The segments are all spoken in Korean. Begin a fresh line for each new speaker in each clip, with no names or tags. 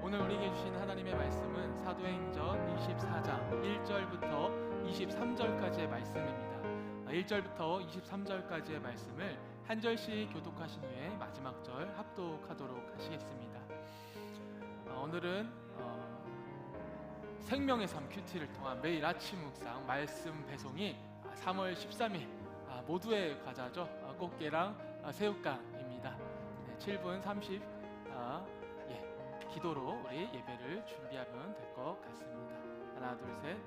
오늘 우리에게 주신 하나님의 말씀은 사도행전 24장 1절부터 23절까지의 말씀입니다. 1절부터 23절까지의 말씀을 한 절씩 교독하신 후에 마지막 절 합독하도록 하시겠습니다. 오늘은 생명의 삶 큐티를 통한 매일 아침 묵상 말씀 배송이 3월 13일 모두의 과자죠. 꽃게랑 새우깡입니다. 7분 30 기도로 우리 예배를 준비하면 될 것 같습니다. 하나 둘 셋.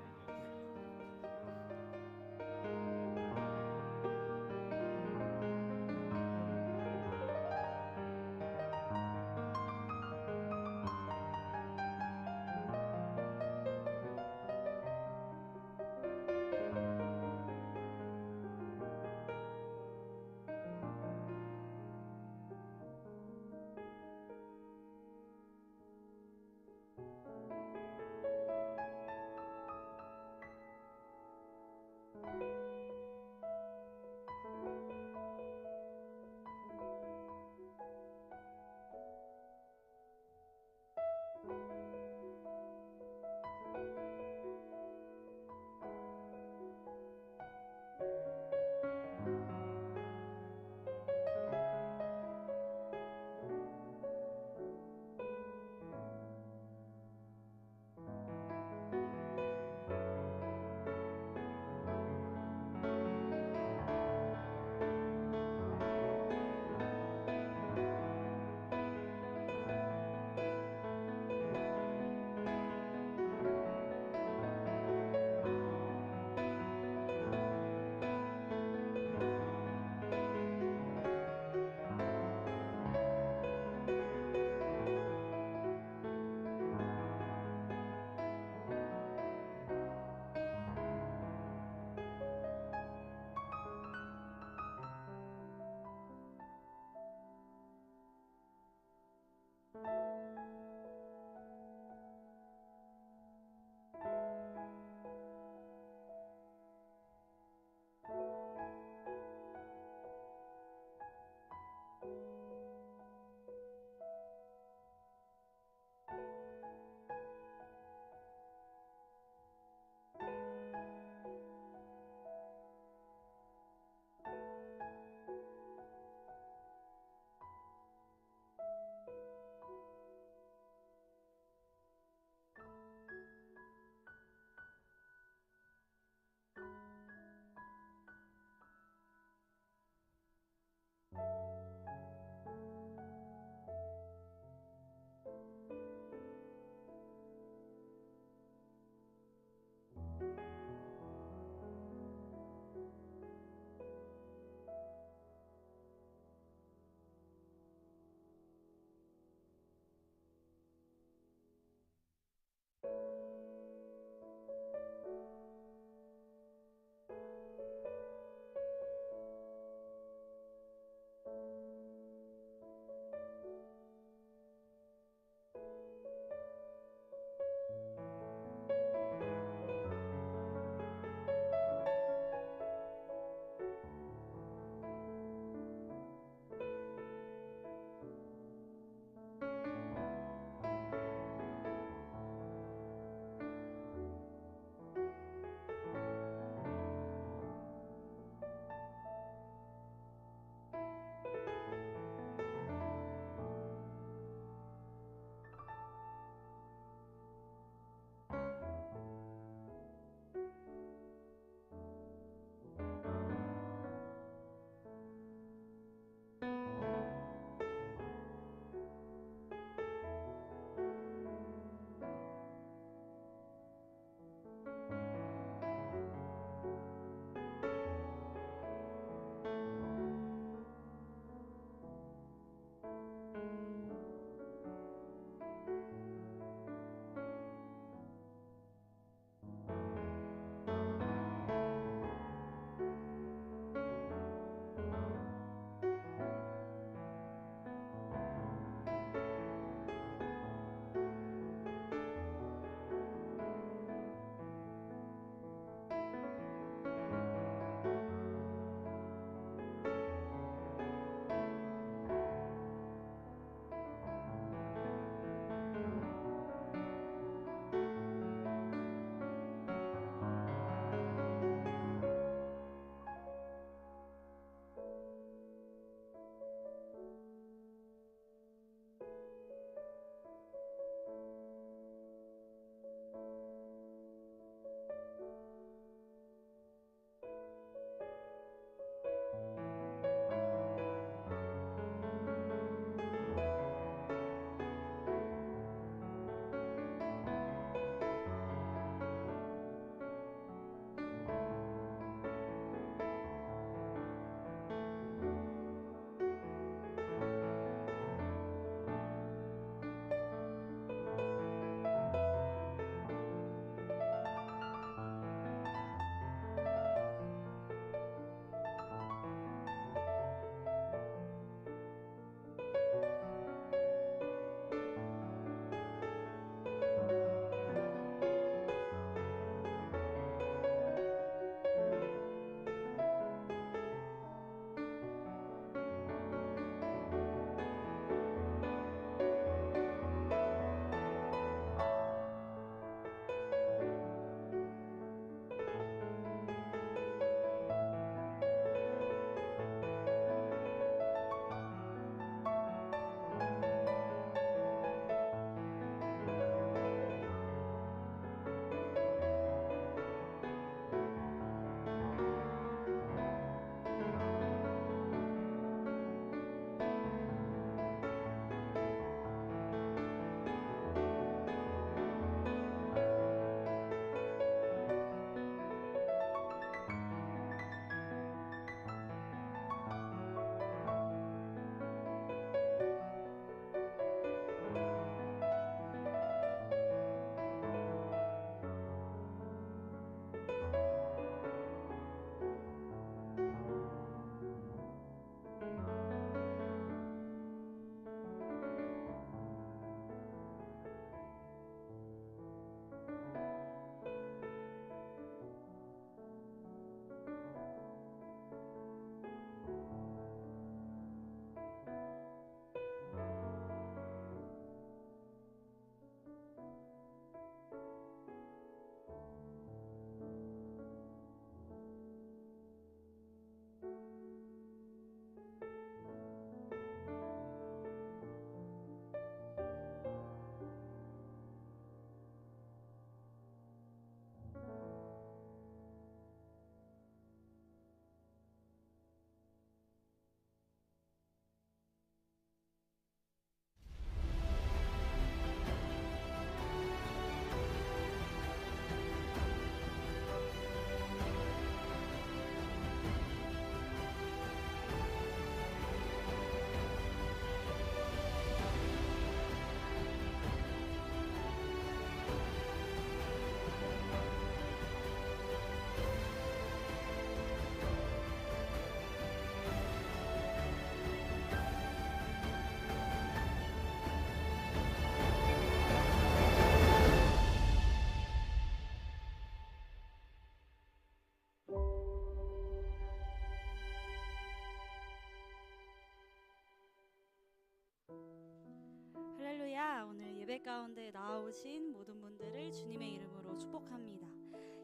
예배 가운데 나오신 모든 분들을 주님의 이름으로 축복합니다.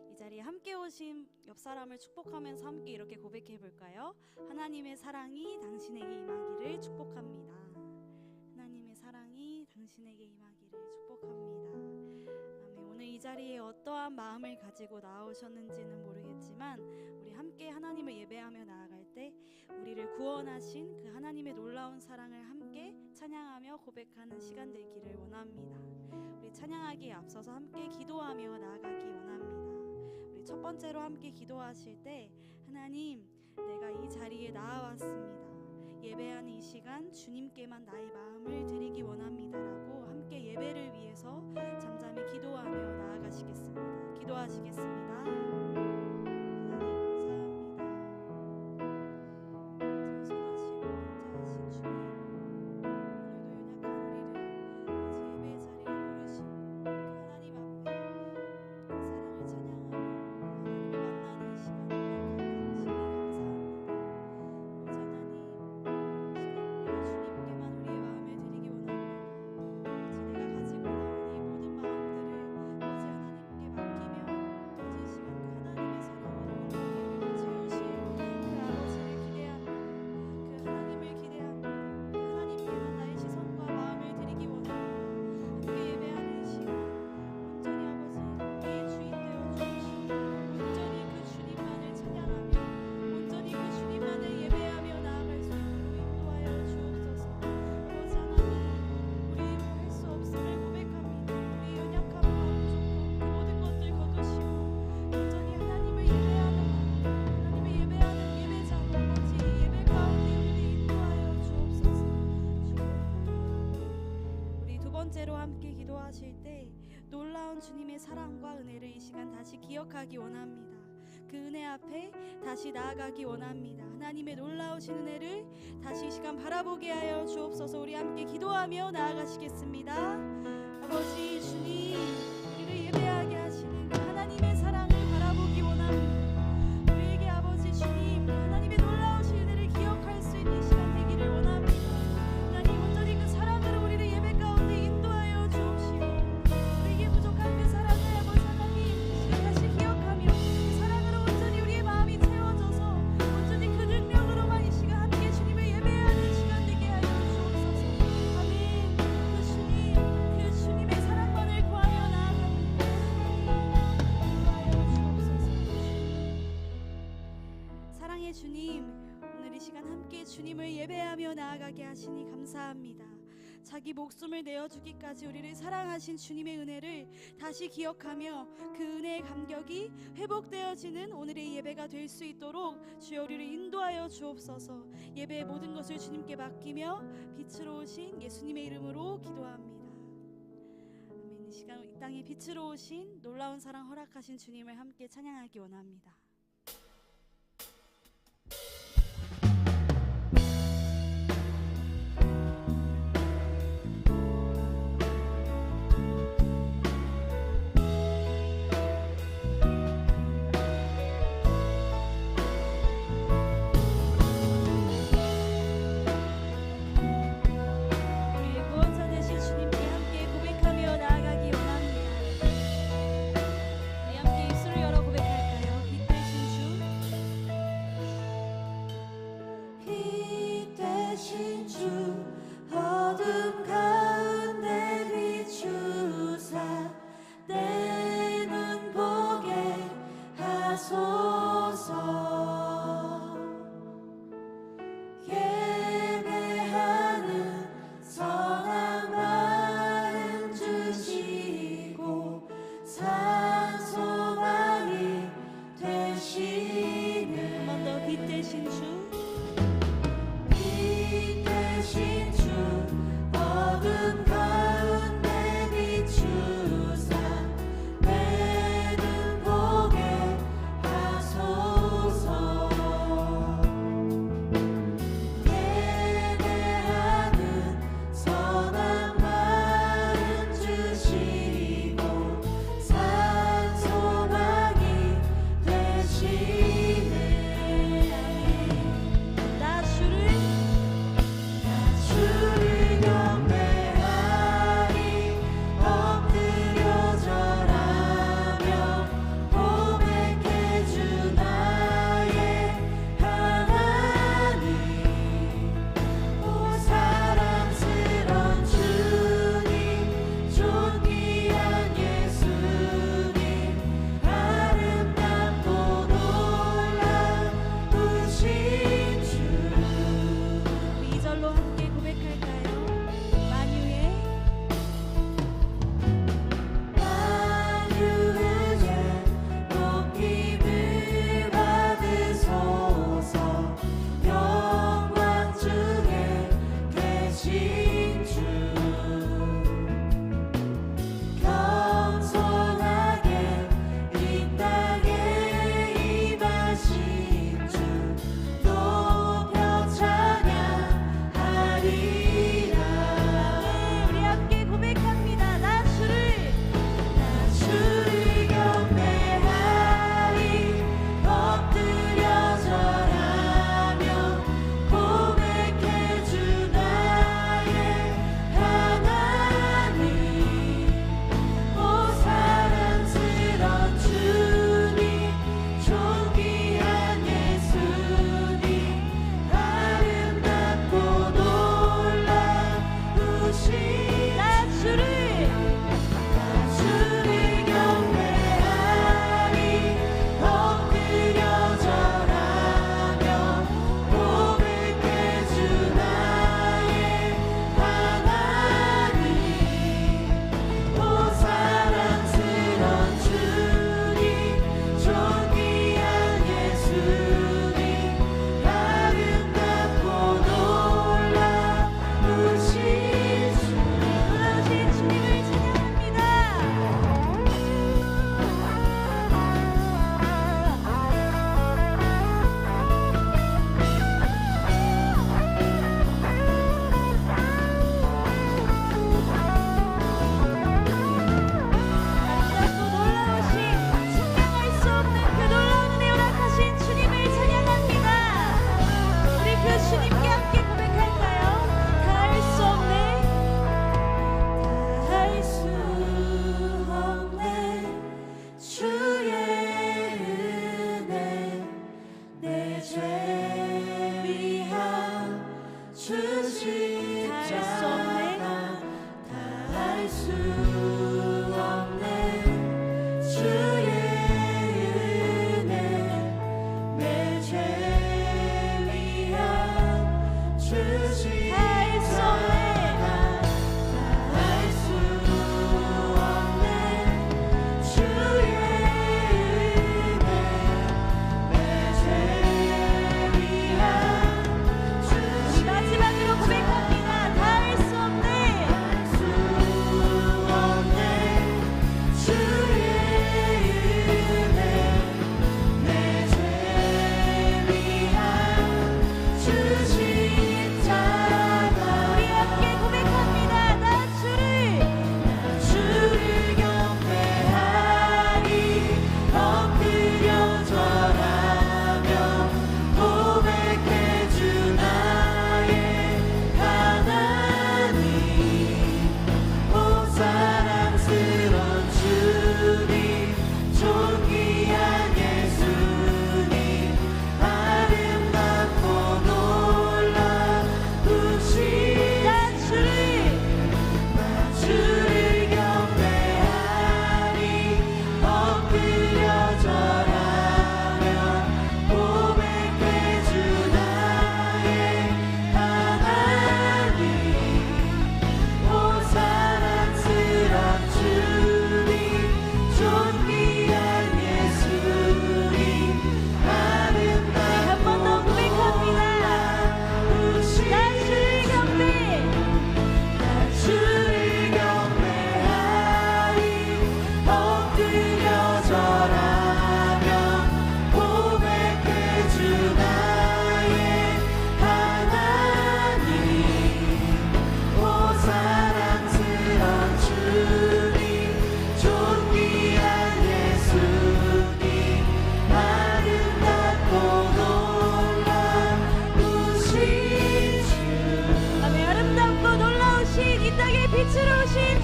이 자리에 함께 오신 옆 사람을 축복하면서 함께 이렇게 고백해 볼까요? 하나님의 사랑이 당신에게 임하기를 축복합니다. 하나님의 사랑이 당신에게 임하기를 축복합니다. 아멘. 오늘 이 자리에 어떠한 마음을 가지고 나오셨는지는 모르겠지만 우리 함께 하나님을 예배하며 나아갈 때 우리를 구원하신 그 하나님의 놀라운 사랑을 함께 찬양하며 고백하는 시간 되기를 원합니다. 우리 찬양하기에 앞서서 함께 기도하며 나아가기 원합니다. 우리 첫 번째로 함께 기도하실 때 하나님, 내가 이 자리에 나아왔습니다. 예배하는 이 시간 주님께만 나의 마음을 드리기 원합니다라고 함께 예배를 위해서 잠잠히 기도하며 나아가시겠습니다. 기도하시겠습니다. 놀라운 주님의 사랑과 은혜를 이 시간 다시 기억하기 원합니다. 그 은혜 앞에 다시 나아가기 원합니다. 하나님의 놀라우신 은혜를 다시 이 시간 바라보게 하여 주옵소서. 우리 함께 기도하며 나아가시겠습니다. 아버지 주님, 우리를 예배하게 하시는 그 하나님의 사랑을 바라보기 원합니다. 우리에게 아버지 주님, 하나님의 놀라우신 은혜를 기억할 수 있는 시간 되기를 원합니다. 하나님, 온전히 그 사랑으로 우리를 예배 가운데 인도하여 주옵시오. 우리에게 부족한 그 사랑을 아버지 하나님 시간 다시 기억하며 그 사랑으로 온전히 우리의 마음이 채워져서 온전히 그 능력으로만 이 시간 함께 주님을 예배하는 시간 되게 하여 주옵소서. 아멘. 그 주님의 사랑만을 구하며 나아갑니다. 인도하여 주옵소서. 사랑의 주님, 오늘 이 시간 함께 주님을 예배하며 나아가게 하시니 감사합니다. 자기 목숨을 내어주기까지 우리를 사랑하신 주님의 은혜를 다시 기억하며 그 은혜의 감격이 회복되어지는 오늘의 예배가 될 수 있도록 주여 우리를 인도하여 주옵소서. 예배의 모든 것을 주님께 맡기며 빛으로 오신 예수님의 이름으로 기도합니다. 아멘. 이 시간 이 땅에 빛으로 오신 놀라운 사랑 허락하신 주님을 함께 찬양하기 원합니다. 우리 함께 입술을 열어 고백할까요? 빛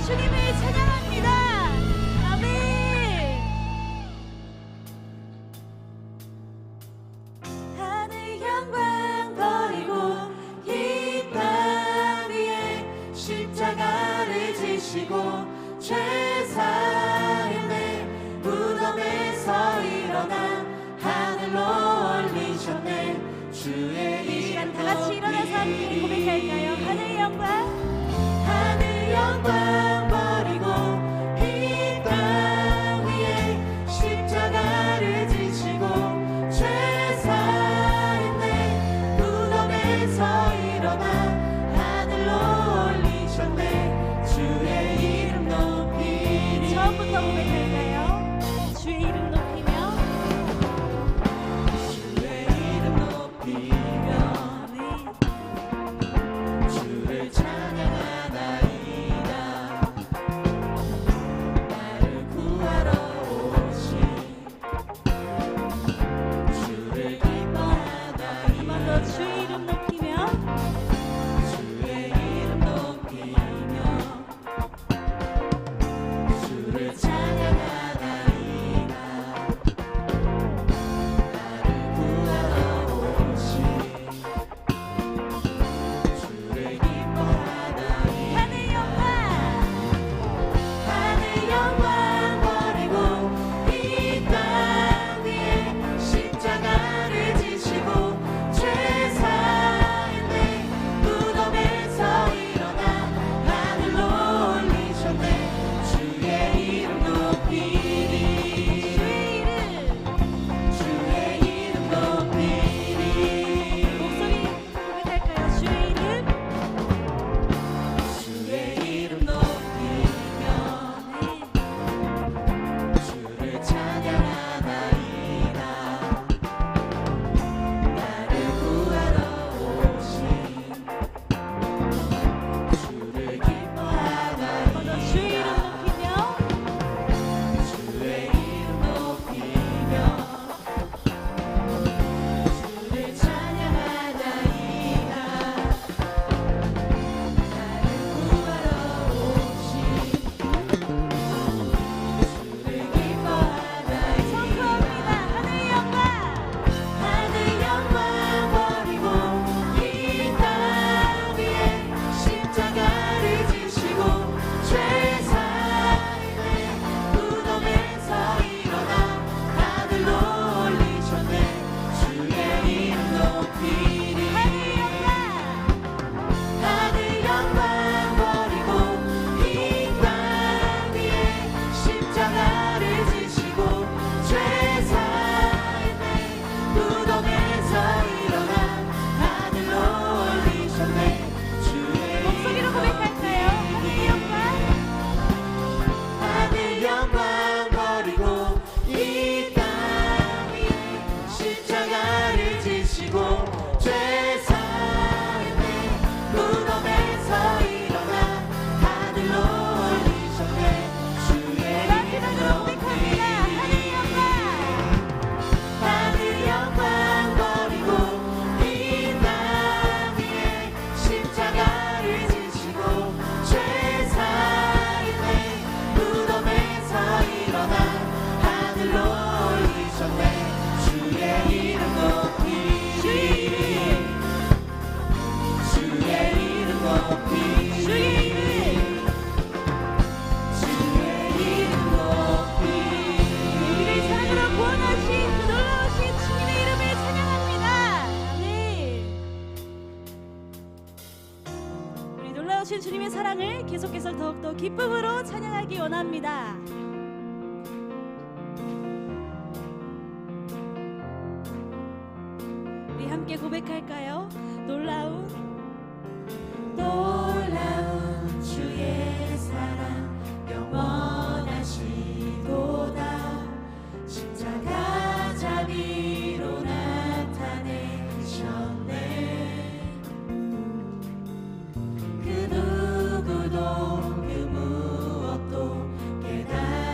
주님을 찬양합니다. 아멘. 하늘 영광 버리고 이 땅 위에 십자가를 지시고 죄 사했네. 무덤에서 일어나 하늘로 올리셨네. 주의 이 시간 다 같이 일어나서 함께 고백할까요? 하늘 영광 버리고 이 땅 위에 십자가를 지시고 죄 사했네. 무덤에서 일어나 하늘로 올리셨네. 주의 이름 높이리. 처음부터 고백할까요? 주의 이름 높이며 주의 이름 높이며 주를 찬양하나이다. 나를 구하러 오신 주를 기뻐하나이다. 한 번 더 주의 이름 높이며 주의 이름 높이며 주를 찬양하나이다. 나를 구하러 오신 주를 기뻐하나이다. 하늘 영광 버리고 이 땅 위에 십자가를 지시고 죄 사했네. 무덤에서 일어나 하늘로 올리셨네. 주의 이름 높이리. 주의 이름 높이리. 목소리 고백할까요? 주의 이름 주의 이름 높이며 주를 찬양하나이다. 나를 구하러 오신 주를 기뻐하나이다. 주의 이름 높이며 주의 이름 높이며 주를 찬양하나이다. 나를 구하러 오신 주를 기뻐하나이다. 선포합니다. 하늘 영광 버리고 이 땅 위에 십자가를 지시고 죄 사했네. 무덤에서 일어나 하늘로 올리셨네. 주의 이름 높이리. 하늘 영광 버리고 이 땅 위에 십자가를 지시고 죄 사했네. 무덤에서 일어나 하늘로 올리셨네. 주의 목소리로 고백할까요? 하늘 영광 버리고 이 땅 위에 십자가를 지시고 죄 사했네. 무덤에서 일어나 하늘로 올리셨네. 주의 이름 높이리. 하늘 영광 버리고 이 땅 위에 십자가를 지시고 죄 사했네. 무덤에서 일어나 하늘로 올리셨네. 주의 이름 높이리. 주의 이름 높이리. 주의 이름 높이리. 우리를 사랑으로 구원하신 그 놀라우신 주님의 이름을 찬양합니다. 아멘. 우리 놀라우신 주님의 사랑을 계속해서 더욱더 기쁨으로 찬양하기 원합니다. 우리 함께 고백할까요? 놀라운 주의 사랑 영원하시도다. 십자가 자비로 나타내셨네. 그 누구도 그 무엇도 깨달지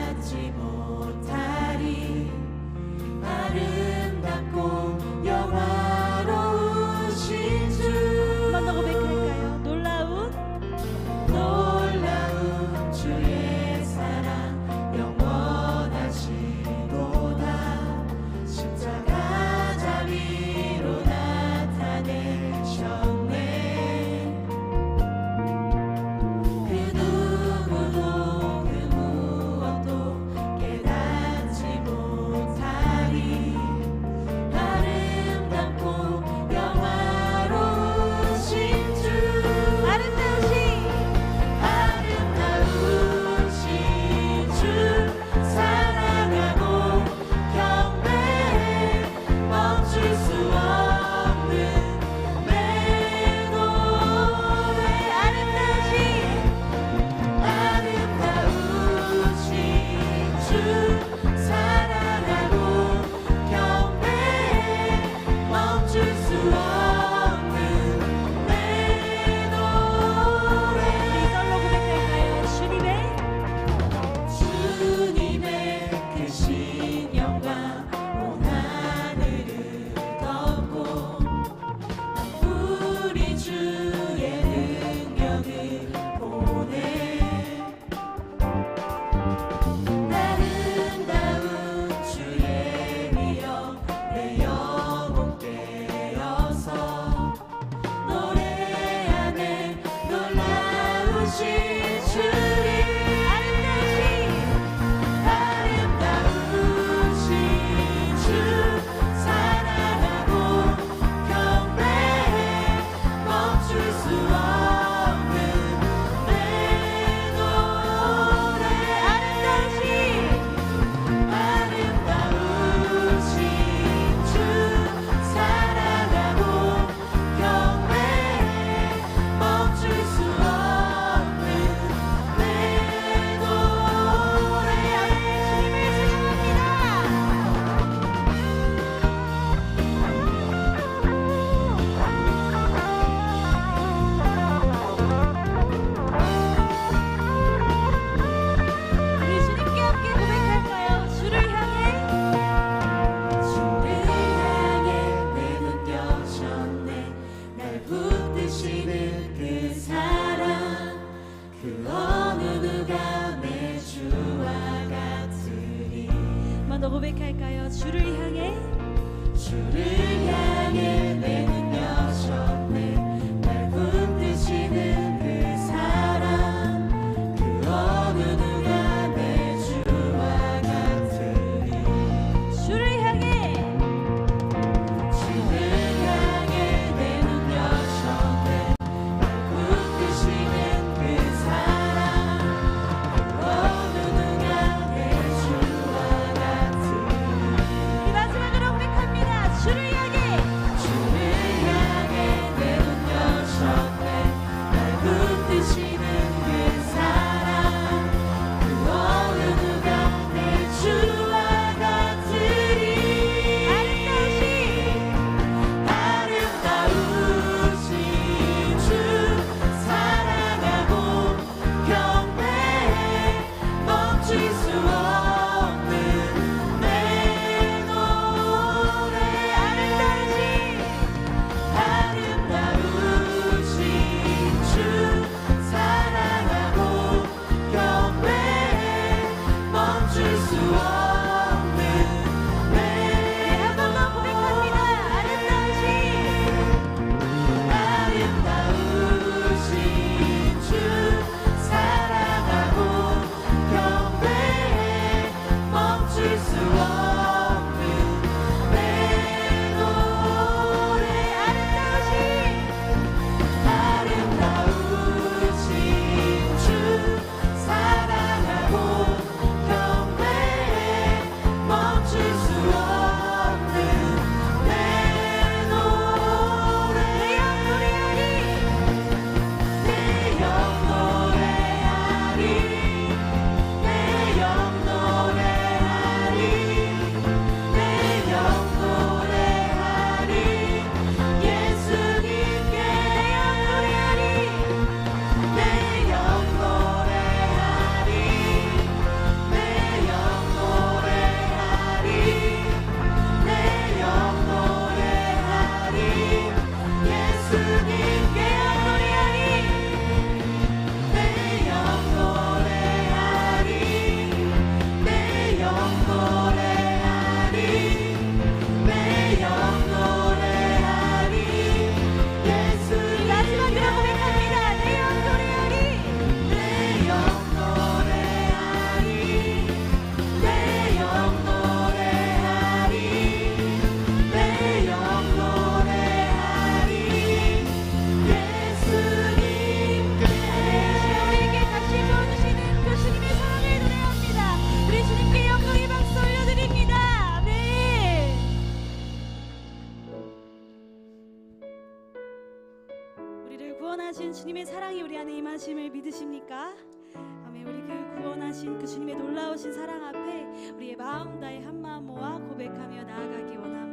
고백할까요? 주를 향해
내 눈 여셨네. 날 붙드시는 그 사랑, 그 어느 누가 내 주와 같으리.
주를 향해
내 눈 여셨네. 날 붙드시는 그 사랑, 그 어느 누가 내 주와 같으리.
이 마지막으로 고백합니다. 주를 향해
내 눈 여셨네. 날 붙드시는 그 사랑, 그 어느 누가 내 주와 같으리. 아름다우신 주 사랑하고 경배해. 멈출 수 없는 내 노래. 아름다우신 주 사랑하고 경배해. 멈출 수 없는 내
한 번 더 고백합니다.
아름다우신 주 사랑하고 경배해. 멈출 수 없는 내 노래. 아름다우신 주 사랑하고 경배해. 멈출 수 없는 내 노래. 내 영 노래하리. 내 영 노래하리. 내 영 노래하리. 예수님께 내 영 노래하리. 내 영 노래하리. 내 영 노래하리. 예수님께 내 영 노래하리. 내 영 노래하리. 내 영 노래하리. 예수님께
마지막으로 고백합니다. 내 영 노래하리.
내 영 노래하리. 내 영 노래하리. 내 영 노래하리. 예수님께
우리에게 다시 부어주시는 그 주님의 사랑을 노래합니다. 우리 주님께 영광의 박수 올려드립니다. 아멘. 우리를 구원하신 주님의 사랑이 우리 안에 임하심을 믿으십니까? 아멘. 우리 그 구원하신 그 주님의 놀라우신 사랑 앞에 우리의 마음 다해 한 마음 모아 고백하며 나아가기 원합니다.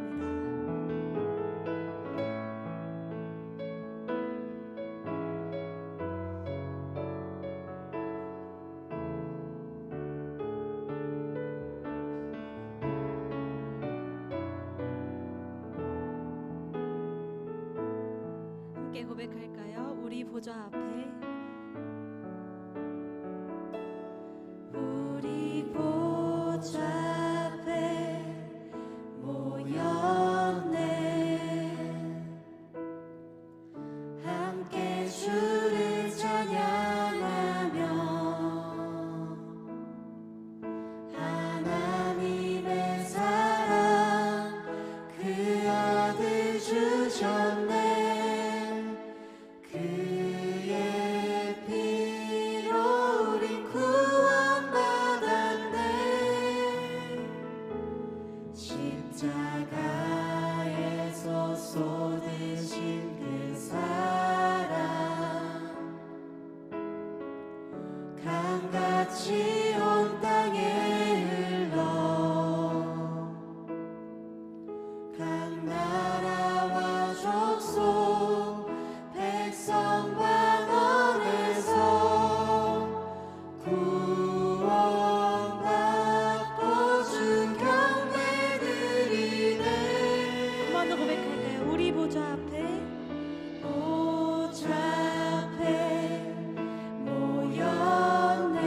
함께 고백할까요? 우리 보좌 앞에
우리 보좌 앞에 모였네. 함께 주를 찬양하며 하나님의 사랑 그 아들 주셨네. 그의 피로 우린 구원받았네. 십자가에서 쏟으신 그 사랑 강같이 온 땅에 흘러 각 나라와 족속 백성 방언에서 구원받고 준 경배드리네.
한 번 더 고백할까요? 우리 보좌 앞에
보좌 앞에 모였네.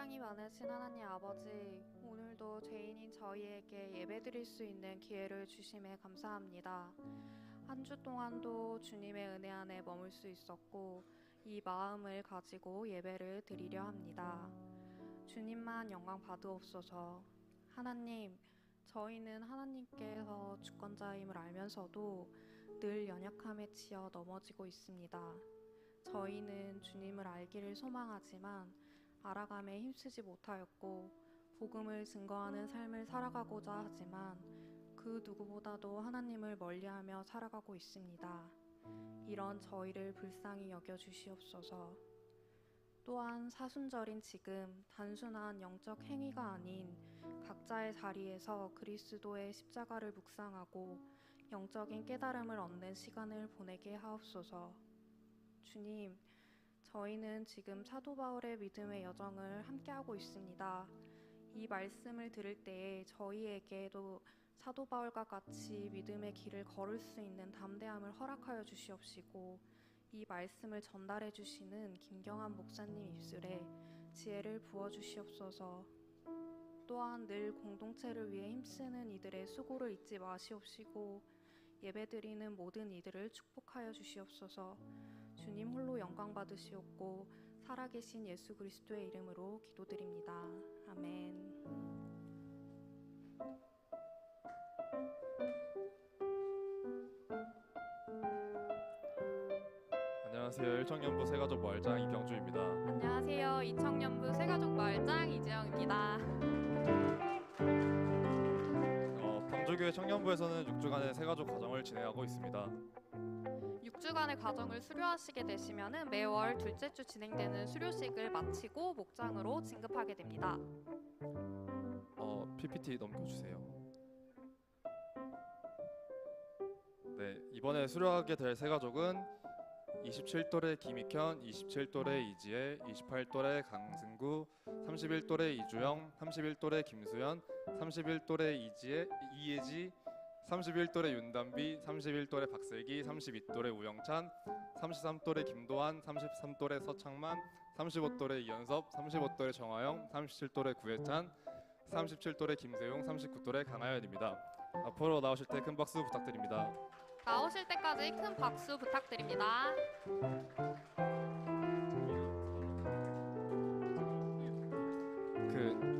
사랑이 많으신 하나님 아버지, 오늘도 죄인인 저희에게 예배드릴 수 있는 기회를 주심에 감사합니다. 한 주 동안도 주님의 은혜 안에 머물 수 있었고 이 마음을 가지고 예배를 드리려 합니다. 주님만 영광 받으옵소서. 하나님, 저희는 하나님께서 주권자임을 알면서도 늘 연약함에 치여 넘어지고 있습니다. 저희는 주님을 알기를 소망하지만 알아감에 힘쓰지 못하였고 복음을 증거하는 삶을 살아가고자 하지만 그 누구보다도 하나님을 멀리하며 살아가고 있습니다. 이런 저희를 불쌍히 여겨주시옵소서. 또한 사순절인 지금 단순한 영적 행위가 아닌 각자의 자리에서 그리스도의 십자가를 묵상하고 영적인 깨달음을 얻는 시간을 보내게 하옵소서. 주님, 저희는 지금 사도 바울의 믿음의 여정을 함께하고 있습니다. 이 말씀을 들을 때에 저희에게도 사도 바울과 같이 믿음의 길을 걸을 수 있는 담대함을 허락하여 주시옵시고 이 말씀을 전달해 주시는 김경환 목사님 입술에 지혜를 부어 주시옵소서. 또한 늘 공동체를 위해 힘쓰는 이들의 수고를 잊지 마시옵시고 예배드리는 모든 이들을 축복하여 주시옵소서. 주님 홀로 영광 받으시옵고 살아계신 예수 그리스도의 이름으로 기도드립니다. 아멘.
안녕하세요. 일청년부 새가족 마을장 이경주입니다.
안녕하세요. 이청년부 새가족 마을장 이재영입니다.
광주교회 청년부에서는 6주간의 새가족 과정을 진행하고 있습니다.
6주간의 과정을 수료하시게 되시면 매월 둘째 주 진행되는 수료식을 마치고 목장으로 진급하게 됩니다.
PPT 넘겨주세요. 네, 이번에 수료하게 될 새가족은 27돌의 김익현, 27돌의 이지혜, 28돌의 강승구, 31돌의 이주영, 31돌의 김수연, 31돌의 이예지, 31돌의 윤담비, 31돌의 박슬기, 32돌의 우영찬, 33돌의 김도한, 33돌의 서창만, 35돌의 이연섭, 35돌의 정화영, 37돌의 구혜찬, 37돌의 김세용, 39돌의 강하연입니다. 앞으로 나오실 때 큰 박수 부탁드립니다.
나오실 때까지 큰 박수 부탁드립니다.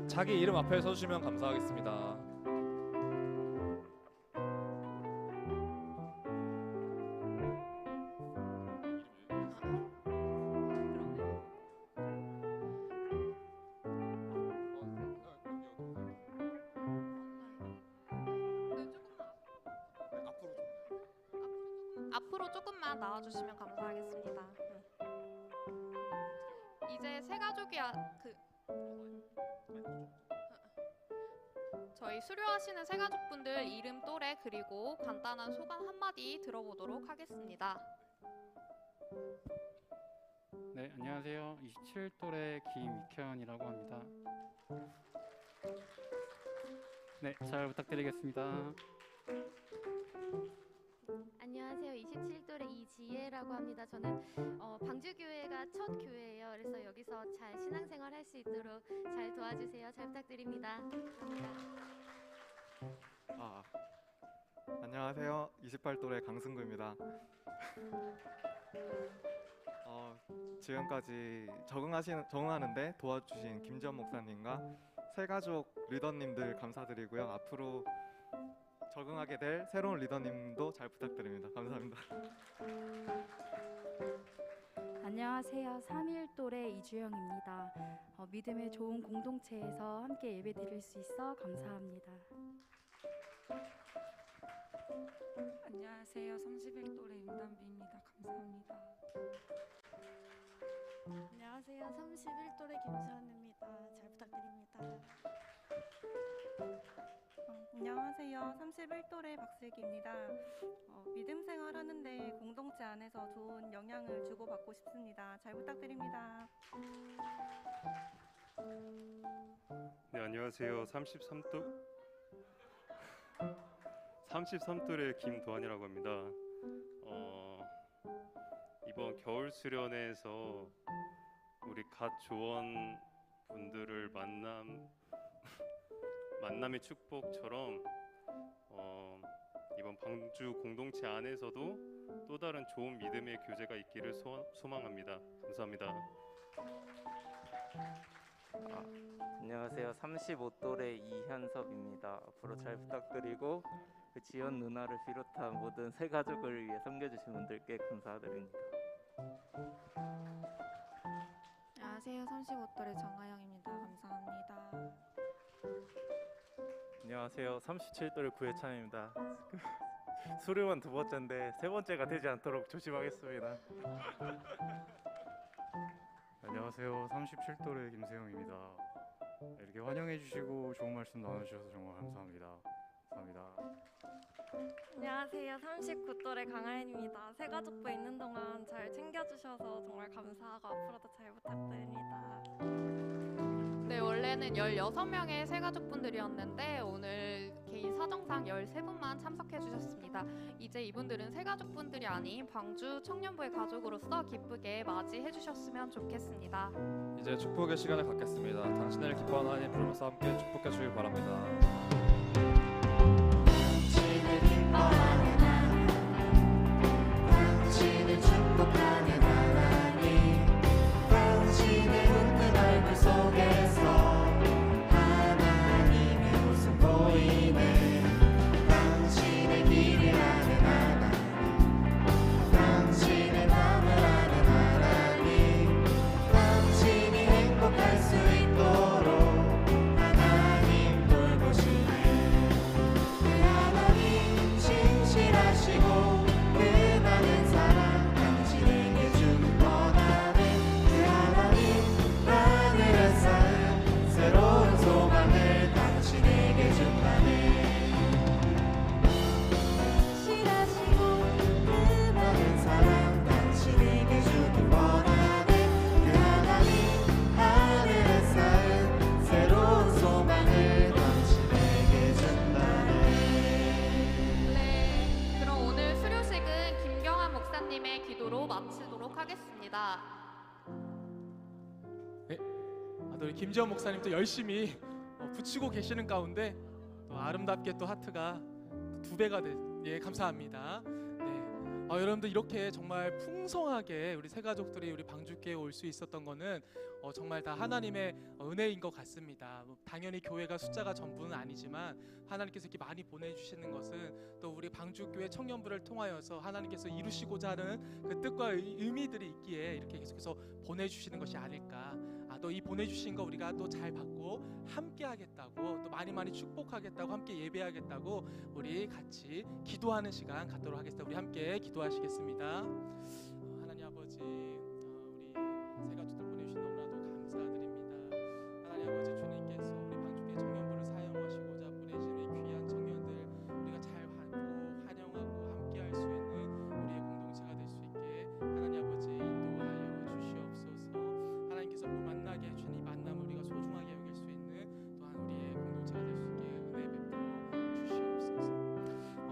자기 이름 앞에 서주시면 감사하겠습니다.
앞으로 조금만 나와주시면 감사하겠습니다. 이제 새가족이 저희 수료하시는 새가족분들 이름, 또래 그리고 간단한 소감 한마디 들어보도록 하겠습니다.
네, 안녕하세요. 27돌의 김익현이라고 합니다. 네, 잘 부탁드리겠습니다.
안녕하세요. 27돌의 이지혜라고 합니다. 저는 방주교회가 첫 교회예요. 그래서 여기서 잘 신앙생활 할 수 있도록 잘 도와주세요. 잘 부탁드립니다. 감사합니다.
안녕하세요. 28돌의 강승구입니다. 지금까지 적응하는데 도와주신 김지연 목사님과 새가족 리더님들 감사드리고요. 앞으로 적응하게 될 새로운 리더님도 잘 부탁드립니다. 감사합니다.
안녕하세요. 31돌의 이주영입니다. 믿음의 좋은 공동체에서 함께 예배드릴 수 있어 감사합니다.
안녕하세요. 31돌의 윤담비입니다. 감사합니다.
안녕하세요. 31돌의 김수현입니다. 잘 부탁드립니다.
안녕하세요. 31돌의 박슬기입니다. 믿음 생활하는데 공동체 안에서 좋은 영향을 주고받고 싶습니다. 잘 부탁드립니다.
네, 안녕하세요. 33돌의 김도환이라고 합니다. 이번 겨울 수련회에서 우리 갓 조원 분들을 만남의 축복처럼 이번 방주 공동체 안에서도 또 다른 좋은 믿음의 교제가 있기를 소망합니다. 감사합니다.
안녕하세요. 35또래 이현섭입니다. 앞으로 잘 부탁드리고 그 지연 누나를 비롯한 모든 새 가족을 위해 섬겨주신 분들께 감사드립니다.
안녕하세요. 35또래 정하영입니다. 감사합니다.
안녕하세요. 37또래 구혜찬입니다. 수료만 두 번째인데 세 번째가 되지 않도록 조심하겠습니다.
안녕하세요. 37또래 김세영입니다. 이렇게 환영해 주시고 좋은 말씀 나눠주셔서 정말 감사합니다. 감사합니다.
안녕하세요. 39또래 강하연입니다. 새 가족부 있는 동안 잘 챙겨주셔서 정말 감사하고 앞으로도 잘 부탁드립니다.
네, 원래는 16명의 새가족분들이었는데 오늘 개인 사정상 13분만 참석해 주셨습니다. 이제 이분들은 새가족분들이 아닌 방주 청년부의 가족으로서 기쁘게 맞이해 주셨으면 좋겠습니다.
이제 축복의 시간을 갖겠습니다. 당신을 기뻐하는 하나님 부르면서 함께 축복해 주길 바랍니다.
당신을 기뻐하는 하나님, 당신을 축복하는 하나님, 당신의 웃는 얼굴 속에서 하나님의 웃음 보이네. 당신의 길을 아는 하나님, 당신의 마음을 아는 하나님, 당신이 행복할 수 있도록 하나님 돌보시네. 하나님 신실하시고 그 많은 사랑 당신에게 주길 원하네. 그 하나님 하늘에 쌓은 새로운 소망을 당신에게 준다네. 신실하시고 그 많은 사랑 당신에게 주길 원하네. 그 하나님 하늘에 쌓은 새로운 소망을 당신에게 준다네.
네, 그럼 오늘 수료식은 김경환 목사님의 기도로 마치도록 하겠습니다.
네, 또 우리 김지원 목사님도 열심히 붙이고 계시는 가운데 또 아름답게 또 하트가 두 배가 예, 감사합니다. 네, 여러분들 이렇게 정말 풍성하게 우리 새 가족들이 우리 방주교회에 올 수 있었던 거는 정말 다 하나님의 은혜인 것 같습니다. 당연히 교회가 숫자가 전부는 아니지만 하나님께서 이렇게 많이 보내주시는 것은 또 우리 방주교회 청년부를 통하여서 하나님께서 이루시고자 하는 그 뜻과 의미들이 있기에 이렇게 계속해서 보내주시는 것이 아닐까. 또 이 보내주신 거 우리가 또 잘 받고 함께 하겠다고, 또 많이 축복하겠다고, 함께 예배하겠다고 우리 같이 기도하는 시간 갖도록 하겠습니다. 우리 함께 기도하시겠습니다. 하나님 아버지, 우리 새 가족들 보내주신 너무나도 감사드립니다. 하나님 아버지, 주님께서 우리 방주교회 청년부를 사용하시고자 보내신 우리 귀한 청년들 우리가 잘 받고 환영하고 함께 할 수 있는 우리의 공동체가 될 수 있게 하나님 아버지 인도하여 주시옵소서. 하나님께서 만나게 해주신 이 만남을 우리가 소중하게 여길 수 있는 또한 우리의 공동체가 될 수 있게 은혜 베풀어 주시옵소서.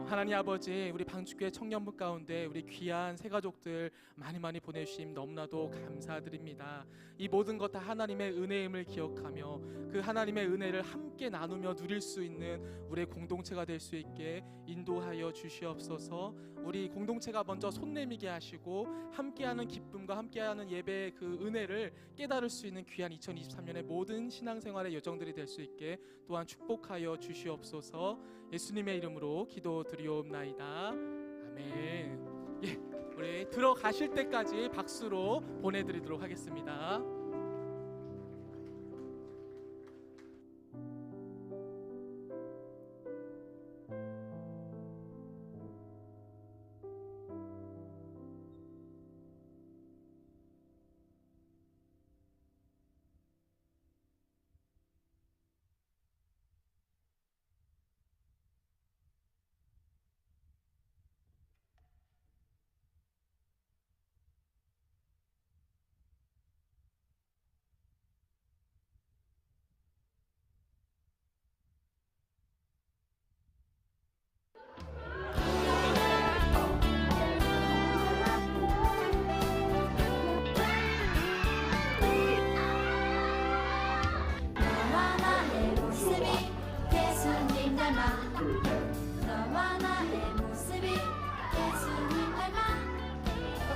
하나님 아버지, 우리 방주교회 청년부 가운데 우리 귀한 새 가족들 많이 보내주심 너무나도 감사드립니다. 이 모든 것 다 하나님의 은혜임을 기억하며 그 하나님의 은혜를 함께 나누며 누릴 수 있는 우리의 공동체가 될 수 있게 인도하여 주시옵소서. 우리 공동체가 먼저 손 내미게 하시고 함께하는 기쁨과 함께하는 예배의 그 은혜를 깨달을 수 있는 귀한 2023년의 모든 신앙생활의 여정들이 될 수 있게 또한 축복하여 주시옵소서. 예수님의 이름으로 기도드리옵나이다. 아멘. 예, 우리 들어가실 때까지 박수로 보내드리도록 하겠습니다.
예수님 닮아 너와 나의 모습이 예수님 닮아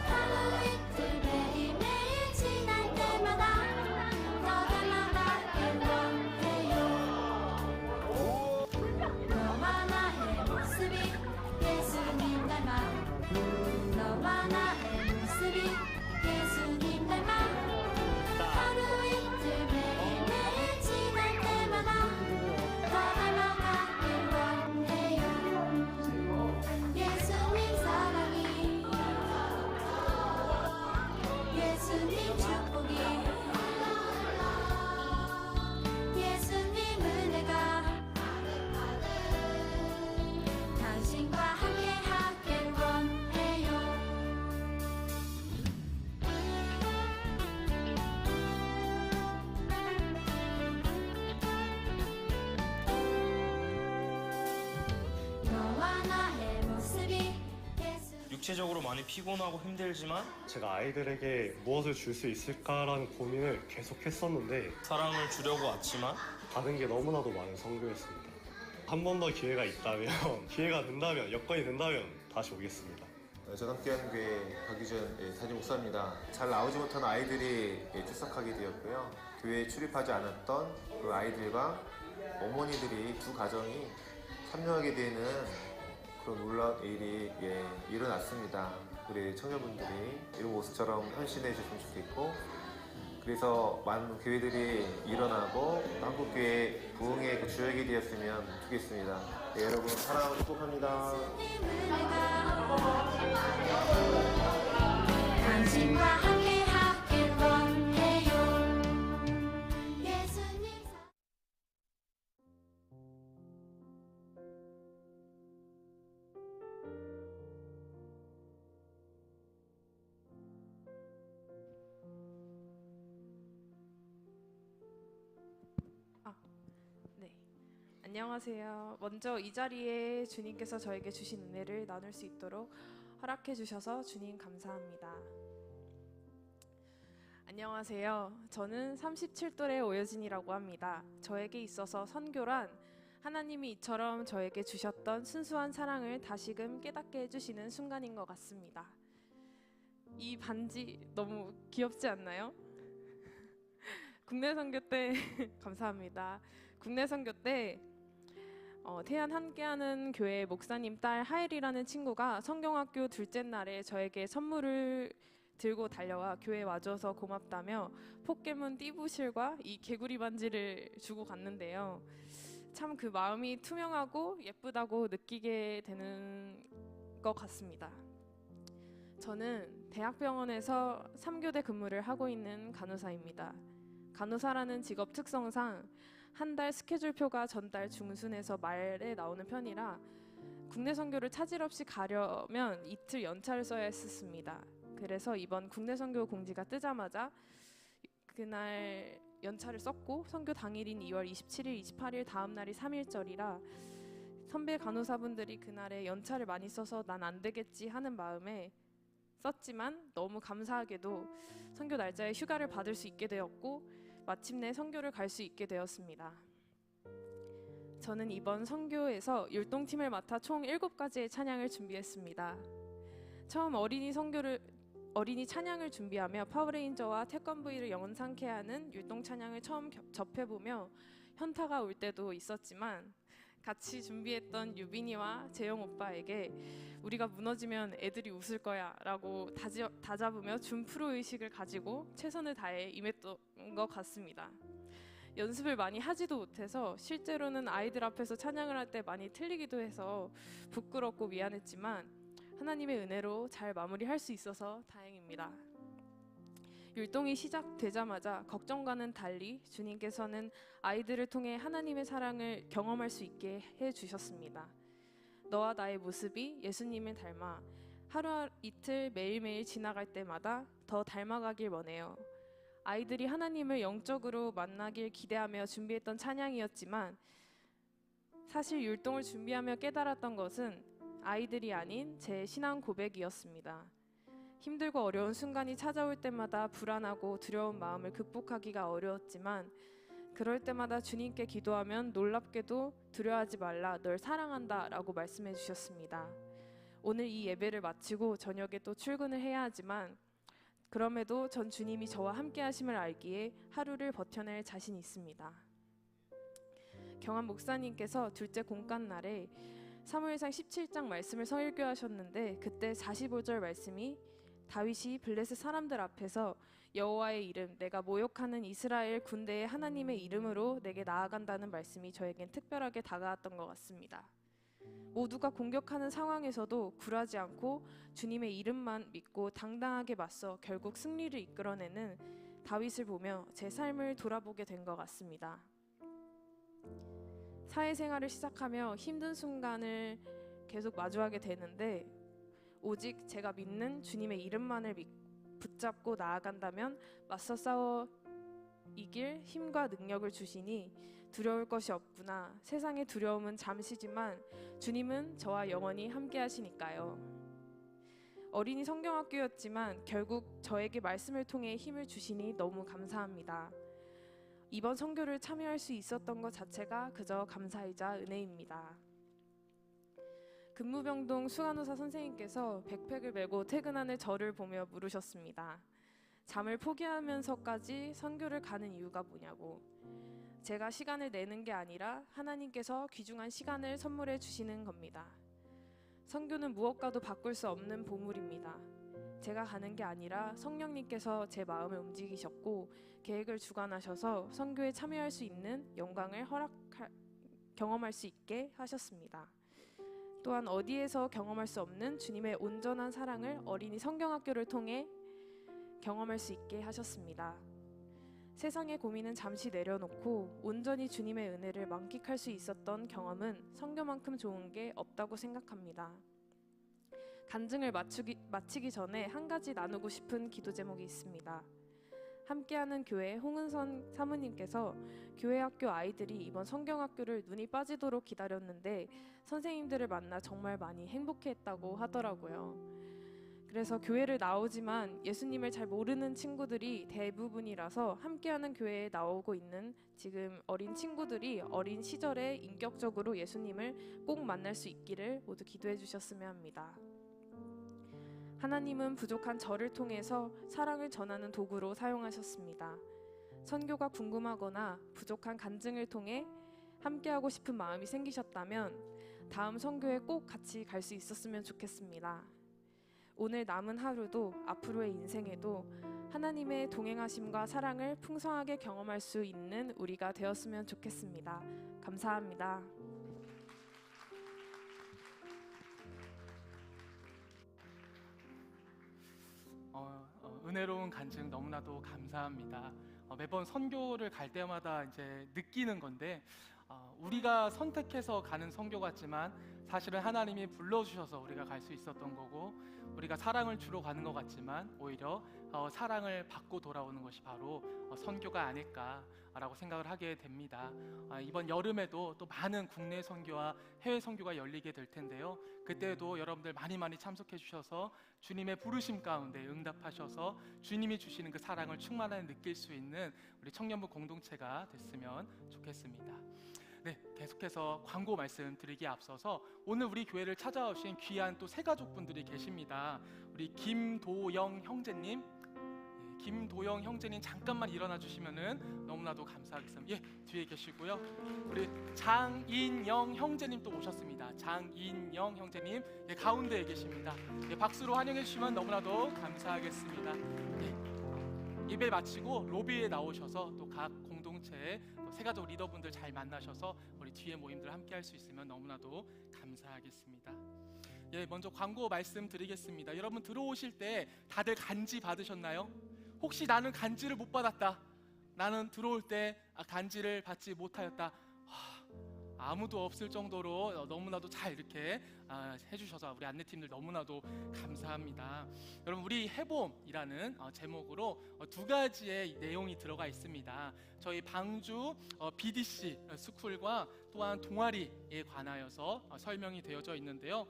하루 이틀 매일매일 지날 때마다 더 닮아가길 원해요 너와 나의 모습이 예수님 닮아 너와 나의 모습이 예수님 닮아 하루 이틀 매일매일 지날 때마다 더 닮아가길 원해요 예수님 사랑이 예수님 축복이 예수님 은혜가 당신과 함께 하길 원해요 너와 나의 모습이
육체적으로 많이 피곤하고 힘들지만
제가 아이들에게 무엇을 줄 수 있을까라는 고민을 계속 했었는데
사랑을 주려고 왔지만
받은 게 너무나도 많은 선교였습니다. 한 번 더 기회가 있다면 기회가 된다면 여건이 된다면 다시 오겠습니다.
저는 함께하는 교회 박유전 담임 목사입니다. 잘 나오지 못한 아이들이 출석하게 되었고요. 교회에 출입하지 않았던 그 아이들과 어머니들이 두 가정이 참여하게 되는 그런 놀라운 일이 일어났습니다. 우리 청년분들이 이런 모습처럼 헌신해 주셨으면 좋겠고 그래서 많은 교회들이 일어나고 한국교회 부흥의 그 주역이 되었으면 좋겠습니다. 네, 여러분 사랑하고 축복합니다.
당신과 함께 하길 원해요 예수님
네. 안녕하세요. 먼저 이 자리에 주님께서 저에게 주신 은혜를 나눌 수 있도록 허락해 주셔서 주님 감사합니다. 안녕하세요. 저는 37돌의 오여진이라고 합니다. 저에게 있어서 선교란 하나님이 이처럼 저에게 주셨던 순수한 사랑을 다시금 깨닫게 해주시는 순간인 것 같습니다. 이 반지 너무 귀엽지 않나요? 국내 선교 때 감사합니다. 국내 선교 때 태안 함께하는 교회 목사님 딸 하엘이라는 친구가 성경학교 둘째 날에 저에게 선물을 들고 달려와 교회에 와줘서 고맙다며 포켓몬 띠부실과 이 개구리 반지를 주고 갔는데요. 참 그 마음이 투명하고 예쁘다고 느끼게 되는 것 같습니다. 저는 대학병원에서 3교대 근무를 하고 있는 간호사입니다. 간호사라는 직업 특성상 한 달 스케줄표가 전달 중순에서 말에 나오는 편이라 국내 선교를 차질 없이 가려면 이틀 연차를 써야 했었습니다. 그래서 이번 국내 선교 공지가 뜨자마자 그날 연차를 썼고 선교 당일인 2월 27일, 28일 다음 날이 3일절이라 선배 간호사분들이 그날에 연차를 많이 써서 난 안 되겠지 하는 마음에 썼지만 너무 감사하게도 선교 날짜에 휴가를 받을 수 있게 되었고 마침내 선교를 갈 수 있게 되었습니다. 저는 이번 선교에서 율동팀을 맡아 총 7가지의 찬양을 준비했습니다. 처음 어린이 찬양을 준비하며 파워레인저와 태권브이를 영상케 하는 율동 찬양을 처음 접해보며 현타가 올 때도 있었지만 같이 준비했던 유빈이와 재영 오빠에게 우리가 무너지면 애들이 웃을 거야 라고 다잡으며 준프로 의식을 가지고 최선을 다해 임했던 것 같습니다. 연습을 많이 하지도 못해서 실제로는 아이들 앞에서 찬양을 할 때 많이 틀리기도 해서 부끄럽고 미안했지만 하나님의 은혜로 잘 마무리할 수 있어서 다행입니다. 율동이 시작되자마자 걱정과는 달리 주님께서는 아이들을 통해 하나님의 사랑을 경험할 수 있게 해주셨습니다. 너와 나의 모습이 예수님을 닮아 하루 이틀 매일매일 지나갈 때마다 더 닮아가길 원해요. 아이들이 하나님을 영적으로 만나길 기대하며 준비했던 찬양이었지만 사실 율동을 준비하며 깨달았던 것은 아이들이 아닌 제 신앙 고백이었습니다. 힘들고 어려운 순간이 찾아올 때마다 불안하고 두려운 마음을 극복하기가 어려웠지만 그럴 때마다 주님께 기도하면 놀랍게도 두려워하지 말라, 널 사랑한다 라고 말씀해 주셨습니다. 오늘 이 예배를 마치고 저녁에 또 출근을 해야 하지만 그럼에도 전 주님이 저와 함께 하심을 알기에 하루를 버텨낼 자신이 있습니다. 경한 목사님께서 둘째 공간 날에 사무엘상 17장 말씀을 설교하셨는데 그때 45절 말씀이 다윗이 블레셋 사람들 앞에서 여호와의 이름, 내가 모욕하는 이스라엘 군대의 하나님의 이름으로 내게 나아간다는 말씀이 저에겐 특별하게 다가왔던 것 같습니다. 모두가 공격하는 상황에서도 굴하지 않고 주님의 이름만 믿고 당당하게 맞서 결국 승리를 이끌어내는 다윗을 보며 제 삶을 돌아보게 된 것 같습니다. 사회생활을 시작하며 힘든 순간을 계속 마주하게 되는데 오직 제가 믿는 주님의 이름만을 붙잡고 나아간다면 맞서 싸워 이길 힘과 능력을 주시니 두려울 것이 없구나. 세상의 두려움은 잠시지만 주님은 저와 영원히 함께 하시니까요. 어린이 성경학교였지만 결국 저에게 말씀을 통해 힘을 주시니 너무 감사합니다. 이번 선교를 참여할 수 있었던 것 자체가 그저 감사이자 은혜입니다. 근무병동 수간호사 선생님께서 백팩을 메고 퇴근하는 저를 보며 물으셨습니다. 잠을 포기하면서까지 선교를 가는 이유가 뭐냐고. 제가 시간을 내는 게 아니라 하나님께서 귀중한 시간을 선물해 주시는 겁니다. 선교는 무엇과도 바꿀 수 없는 보물입니다. 제가 가는 게 아니라 성령님께서 제 마음을 움직이셨고 계획을 주관하셔서 선교에 참여할 수 있는 영광을 경험할 수 있게 하셨습니다. 또한 어디에서 경험할 수 없는 주님의 온전한 사랑을 어린이 성경학교를 통해 경험할 수 있게 하셨습니다. 세상의 고민은 잠시 내려놓고 온전히 주님의 은혜를 만끽할 수 있었던 경험은 선교만큼 좋은 게 없다고 생각합니다. 간증을 마치기 전에 한 가지 나누고 싶은 기도 제목이 있습니다. 함께하는 교회 홍은선 사모님께서 교회 학교 아이들이 이번 성경학교를 눈이 빠지도록 기다렸는데 선생님들을 만나 정말 많이 행복해했다고 하더라고요. 그래서 교회를 나오지만 예수님을 잘 모르는 친구들이 대부분이라서 함께하는 교회에 나오고 있는 지금 어린 친구들이 어린 시절에 인격적으로 예수님을 꼭 만날 수 있기를 모두 기도해 주셨으면 합니다. 하나님은 부족한 저를 통해서 사랑을 전하는 도구로 사용하셨습니다. 선교가 궁금하거나 부족한 간증을 통해 함께하고 싶은 마음이 생기셨다면 다음 선교에 꼭 같이 갈 수 있었으면 좋겠습니다. 오늘 남은 하루도 앞으로의 인생에도 하나님의 동행하심과 사랑을 풍성하게 경험할 수 있는 우리가 되었으면 좋겠습니다. 감사합니다.
은혜로운 간증 너무나도 감사합니다. 매번 선교를 갈 때마다 이제 느끼는 건데 우리가 선택해서 가는 선교 같지만 사실은 하나님이 불러주셔서 우리가 갈 수 있었던 거고 우리가 사랑을 주러 가는 것 같지만 오히려 사랑을 받고 돌아오는 것이 바로 선교가 아닐까라고 생각을 하게 됩니다. 이번 여름에도 또 많은 국내 선교와 해외 선교가 열리게 될 텐데요. 그때도 여러분들 많이 참석해 주셔서 주님의 부르심 가운데 응답하셔서 주님이 주시는 그 사랑을 충만하게 느낄 수 있는 우리 청년부 공동체가 됐으면 좋겠습니다. 네, 계속해서 광고 말씀드리기에 앞서서 오늘 우리 교회를 찾아오신 귀한 또 새 가족분들이 계십니다. 우리 김도영 형제님, 김도영 형제님 잠깐만 일어나 주시면은 너무나도 감사하겠습니다. 예, 뒤에 계시고요. 우리 장인영 형제님 또 오셨습니다. 장인영 형제님, 예, 가운데에 계십니다. 예, 박수로 환영해 주시면 너무나도 감사하겠습니다. 예, 예배 마치고 로비에 나오셔서 또 각 공동체 새가족 리더분들 잘 만나셔서 우리 뒤에 모임들 함께 할 수 있으면 너무나도 감사하겠습니다. 예, 먼저 광고 말씀드리겠습니다. 여러분 들어오실 때 다들 간지 받으셨나요? 혹시 나는 간지를 못 받았다, 나는 들어올 때 간지를 받지 못하였다, 아무도 없을 정도로 너무나도 잘 이렇게 해주셔서 우리 안내팀들 너무나도 감사합니다. 여러분, 우리 해봄이라는 제목으로 두 가지의 내용이 들어가 있습니다. 저희 방주 BDC 스쿨과 또한 동아리에 관하여서 설명이 되어져 있는데요.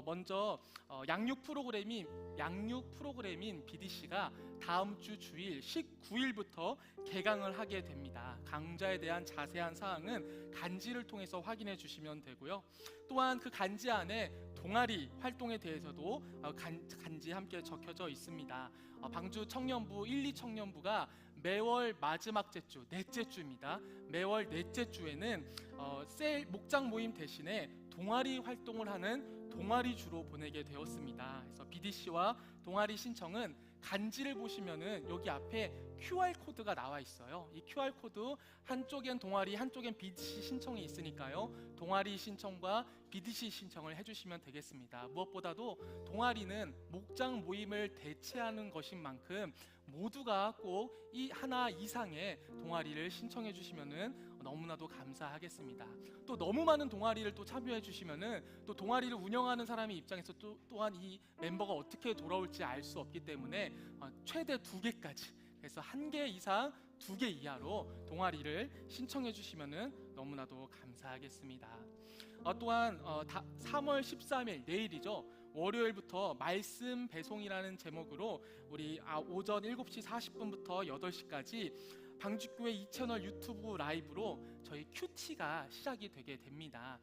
먼저 양육 프로그램인 BDC가 다음 주 주일 19일부터 개강을 하게 됩니다. 강좌에 대한 자세한 사항은 간지를 통해서 확인해 주시면 되고요. 또한 그 간지 안에 동아리 활동에 대해서도 간지 함께 적혀져 있습니다. 방주 청년부 1, 2 청년부가 매월 마지막 제주, 넷째 주입니다. 매월 넷째 주에는 셀 목장 모임 대신에 동아리 활동을 하는 동아리 주로 보내게 되었습니다. 그래서 BDC와 동아리 신청은 간지를 보시면은 여기 앞에 QR 코드가 나와 있어요. 이 QR 코드 한쪽엔 동아리, 한쪽엔 BDC 신청이 있으니까요. 동아리 신청과 BDC 신청을 해주시면 되겠습니다. 무엇보다도 동아리는 목장 모임을 대체하는 것인 만큼 모두가 꼭 이 하나 이상의 동아리를 신청해 주시면은 너무나도 감사하겠습니다. 또 너무 많은 동아리를 또 참여해 주시면은 또 동아리를 운영하는 사람의 입장에서 또한 이 멤버가 어떻게 돌아올지 알 수 없기 때문에 최대 2개까지, 그래서 1개 이상 2개 이하로 동아리를 신청해 주시면은 너무나도 감사하겠습니다. 또한 3월 13일 내일이죠. 월요일부터 말씀 배송이라는 제목으로 우리 오전 7시 40분부터 8시까지 방주교회 2채널 유튜브 라이브로 저희 큐티가 시작이 되게 됩니다.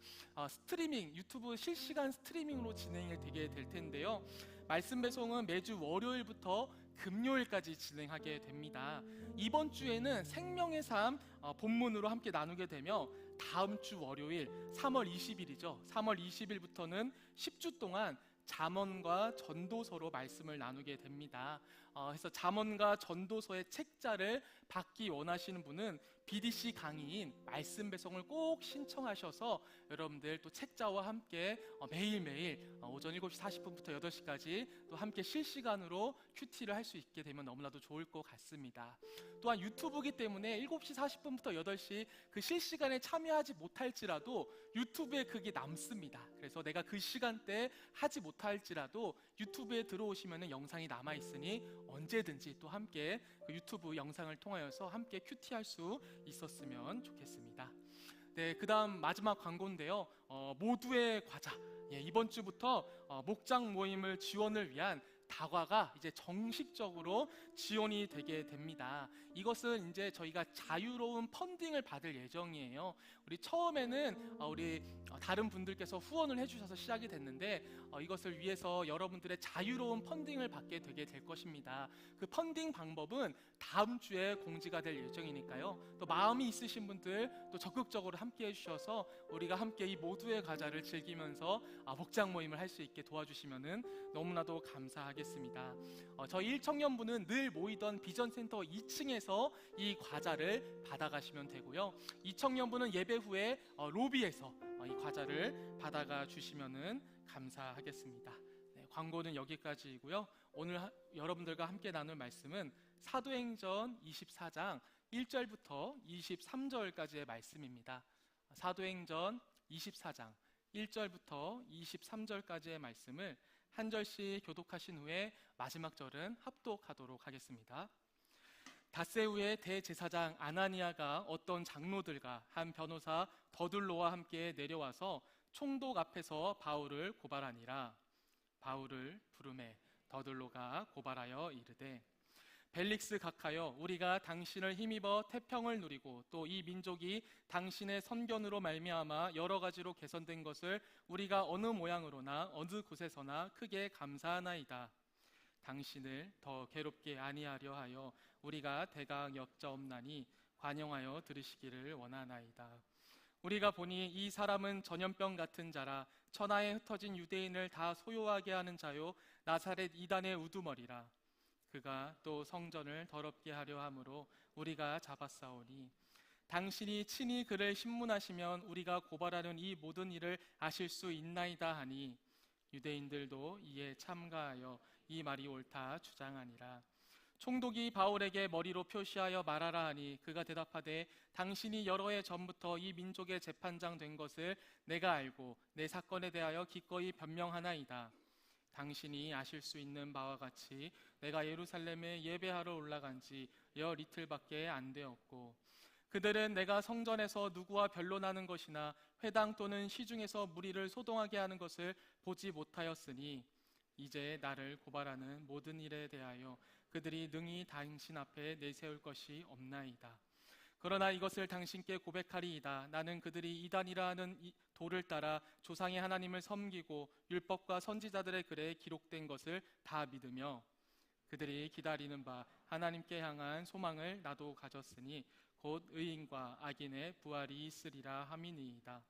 스트리밍, 유튜브 실시간 스트리밍으로 진행이 되게 될 텐데요. 말씀 배송은 매주 월요일부터 금요일까지 진행하게 됩니다. 이번 주에는 생명의 삶 본문으로 함께 나누게 되며 다음 주 월요일 3월 20일이죠. 3월 20일부터는 10주 동안 잠언과 전도서로 말씀을 나누게 됩니다. 그래서 잠언과 전도서의 책자를 받기 원하시는 분은 BDC 강의인 말씀 배송을 꼭 신청하셔서 여러분들 또 책자와 함께 매일매일 오전 7시 40분부터 8시까지 또 함께 실시간으로 큐티를 할 수 있게 되면 너무나도 좋을 것 같습니다. 또한 유튜브이기 때문에 7시 40분부터 8시 그 실시간에 참여하지 못할지라도 유튜브에 그게 남습니다. 그래서 내가 그 시간대에 하지 못할지라도 유튜브에 들어오시면 영상이 남아있으니 언제든지 또 함께 그 유튜브 영상을 통하여서 함께 큐티할 수 있었으면 좋겠습니다. 네, 그 다음 마지막 광고인데요. 모두의 과자. 이번 주부터 목장 모임을 지원을 위한 다과가 이제 정식적으로 지원이 되게 됩니다. 이것은 이제 저희가 자유로운 펀딩을 받을 예정이에요. 우리 처음에는 우리 다른 분들께서 후원을 해주셔서 시작이 됐는데 이것을 위해서 여러분들의 자유로운 펀딩을 받게 되게 될 것입니다. 그 펀딩 방법은 다음 주에 공지가 될 예정이니까요. 또 마음이 있으신 분들 또 적극적으로 함께 해주셔서 우리가 함께 이 모두의 과자를 즐기면서 목장 모임을 할 수 있게 도와주시면은 너무나도 감사하겠습니다. 저희 1청년부는 늘 모이던 비전센터 2층에서 이 과자를 받아가시면 되고요. 2청년부는 예배 후에 로비에서 이 과자를 받아가 주시면은 감사하겠습니다. 네, 광고는 여기까지이고요. 오늘 여러분들과 함께 나눌 말씀은 사도행전 24장 1절부터 23절까지의 말씀입니다. 사도행전 24장 1절부터 23절까지의 말씀을 한 절씩 교독하신 후에 마지막 절은 합독하도록 하겠습니다. 닷새 후에 대제사장 아나니아가 어떤 장로들과 한 변호사 더둘로와 함께 내려와서 총독 앞에서 바울을 고발하니라. 바울을 부르매 더둘로가 고발하여 이르되 벨릭스 각하여 우리가 당신을 힘입어 태평을 누리고 또 이 민족이 당신의 선견으로 말미암아 여러 가지로 개선된 것을 우리가 어느 모양으로나 어느 곳에서나 크게 감사하나이다. 당신을 더 괴롭게 아니하려 하여 우리가 대강 역자없나니 관용하여 들으시기를 원하나이다. 우리가 보니 이 사람은 전염병 같은 자라 천하에 흩어진 유대인을 다 소요하게 하는 자요 나사렛 이단의 우두머리라. 그가 또 성전을 더럽게 하려 함으로 우리가 잡았사오니 당신이 친히 그를 신문하시면 우리가 고발하는 이 모든 일을 아실 수 있나이다 하니 유대인들도 이에 참가하여 이 말이 옳다 주장하니라. 총독이 바울에게 머리로 표시하여 말하라 하니 그가 대답하되 당신이 여러 해 전부터 이 민족의 재판장 된 것을 내가 알고 내 사건에 대하여 기꺼이 변명하나이다. 당신이 아실 수 있는 바와 같이 내가 예루살렘에 예배하러 올라간 지 열 이틀밖에 안 되었고 그들은 내가 성전에서 누구와 변론하는 것이나 회당 또는 시중에서 무리를 소동하게 하는 것을 보지 못하였으니 이제 나를 고발하는 모든 일에 대하여 그들이 능히 당신 앞에 내세울 것이 없나이다. 그러나 이것을 당신께 고백하리이다. 나는 그들이 이단이라 하는 이 도를 따라 조상의 하나님을 섬기고 율법과 선지자들의 글에 기록된 것을 다 믿으며 그들이 기다리는 바 하나님께 향한 소망을 나도 가졌으니 곧 의인과 악인의 부활이 있으리라 함이니이다.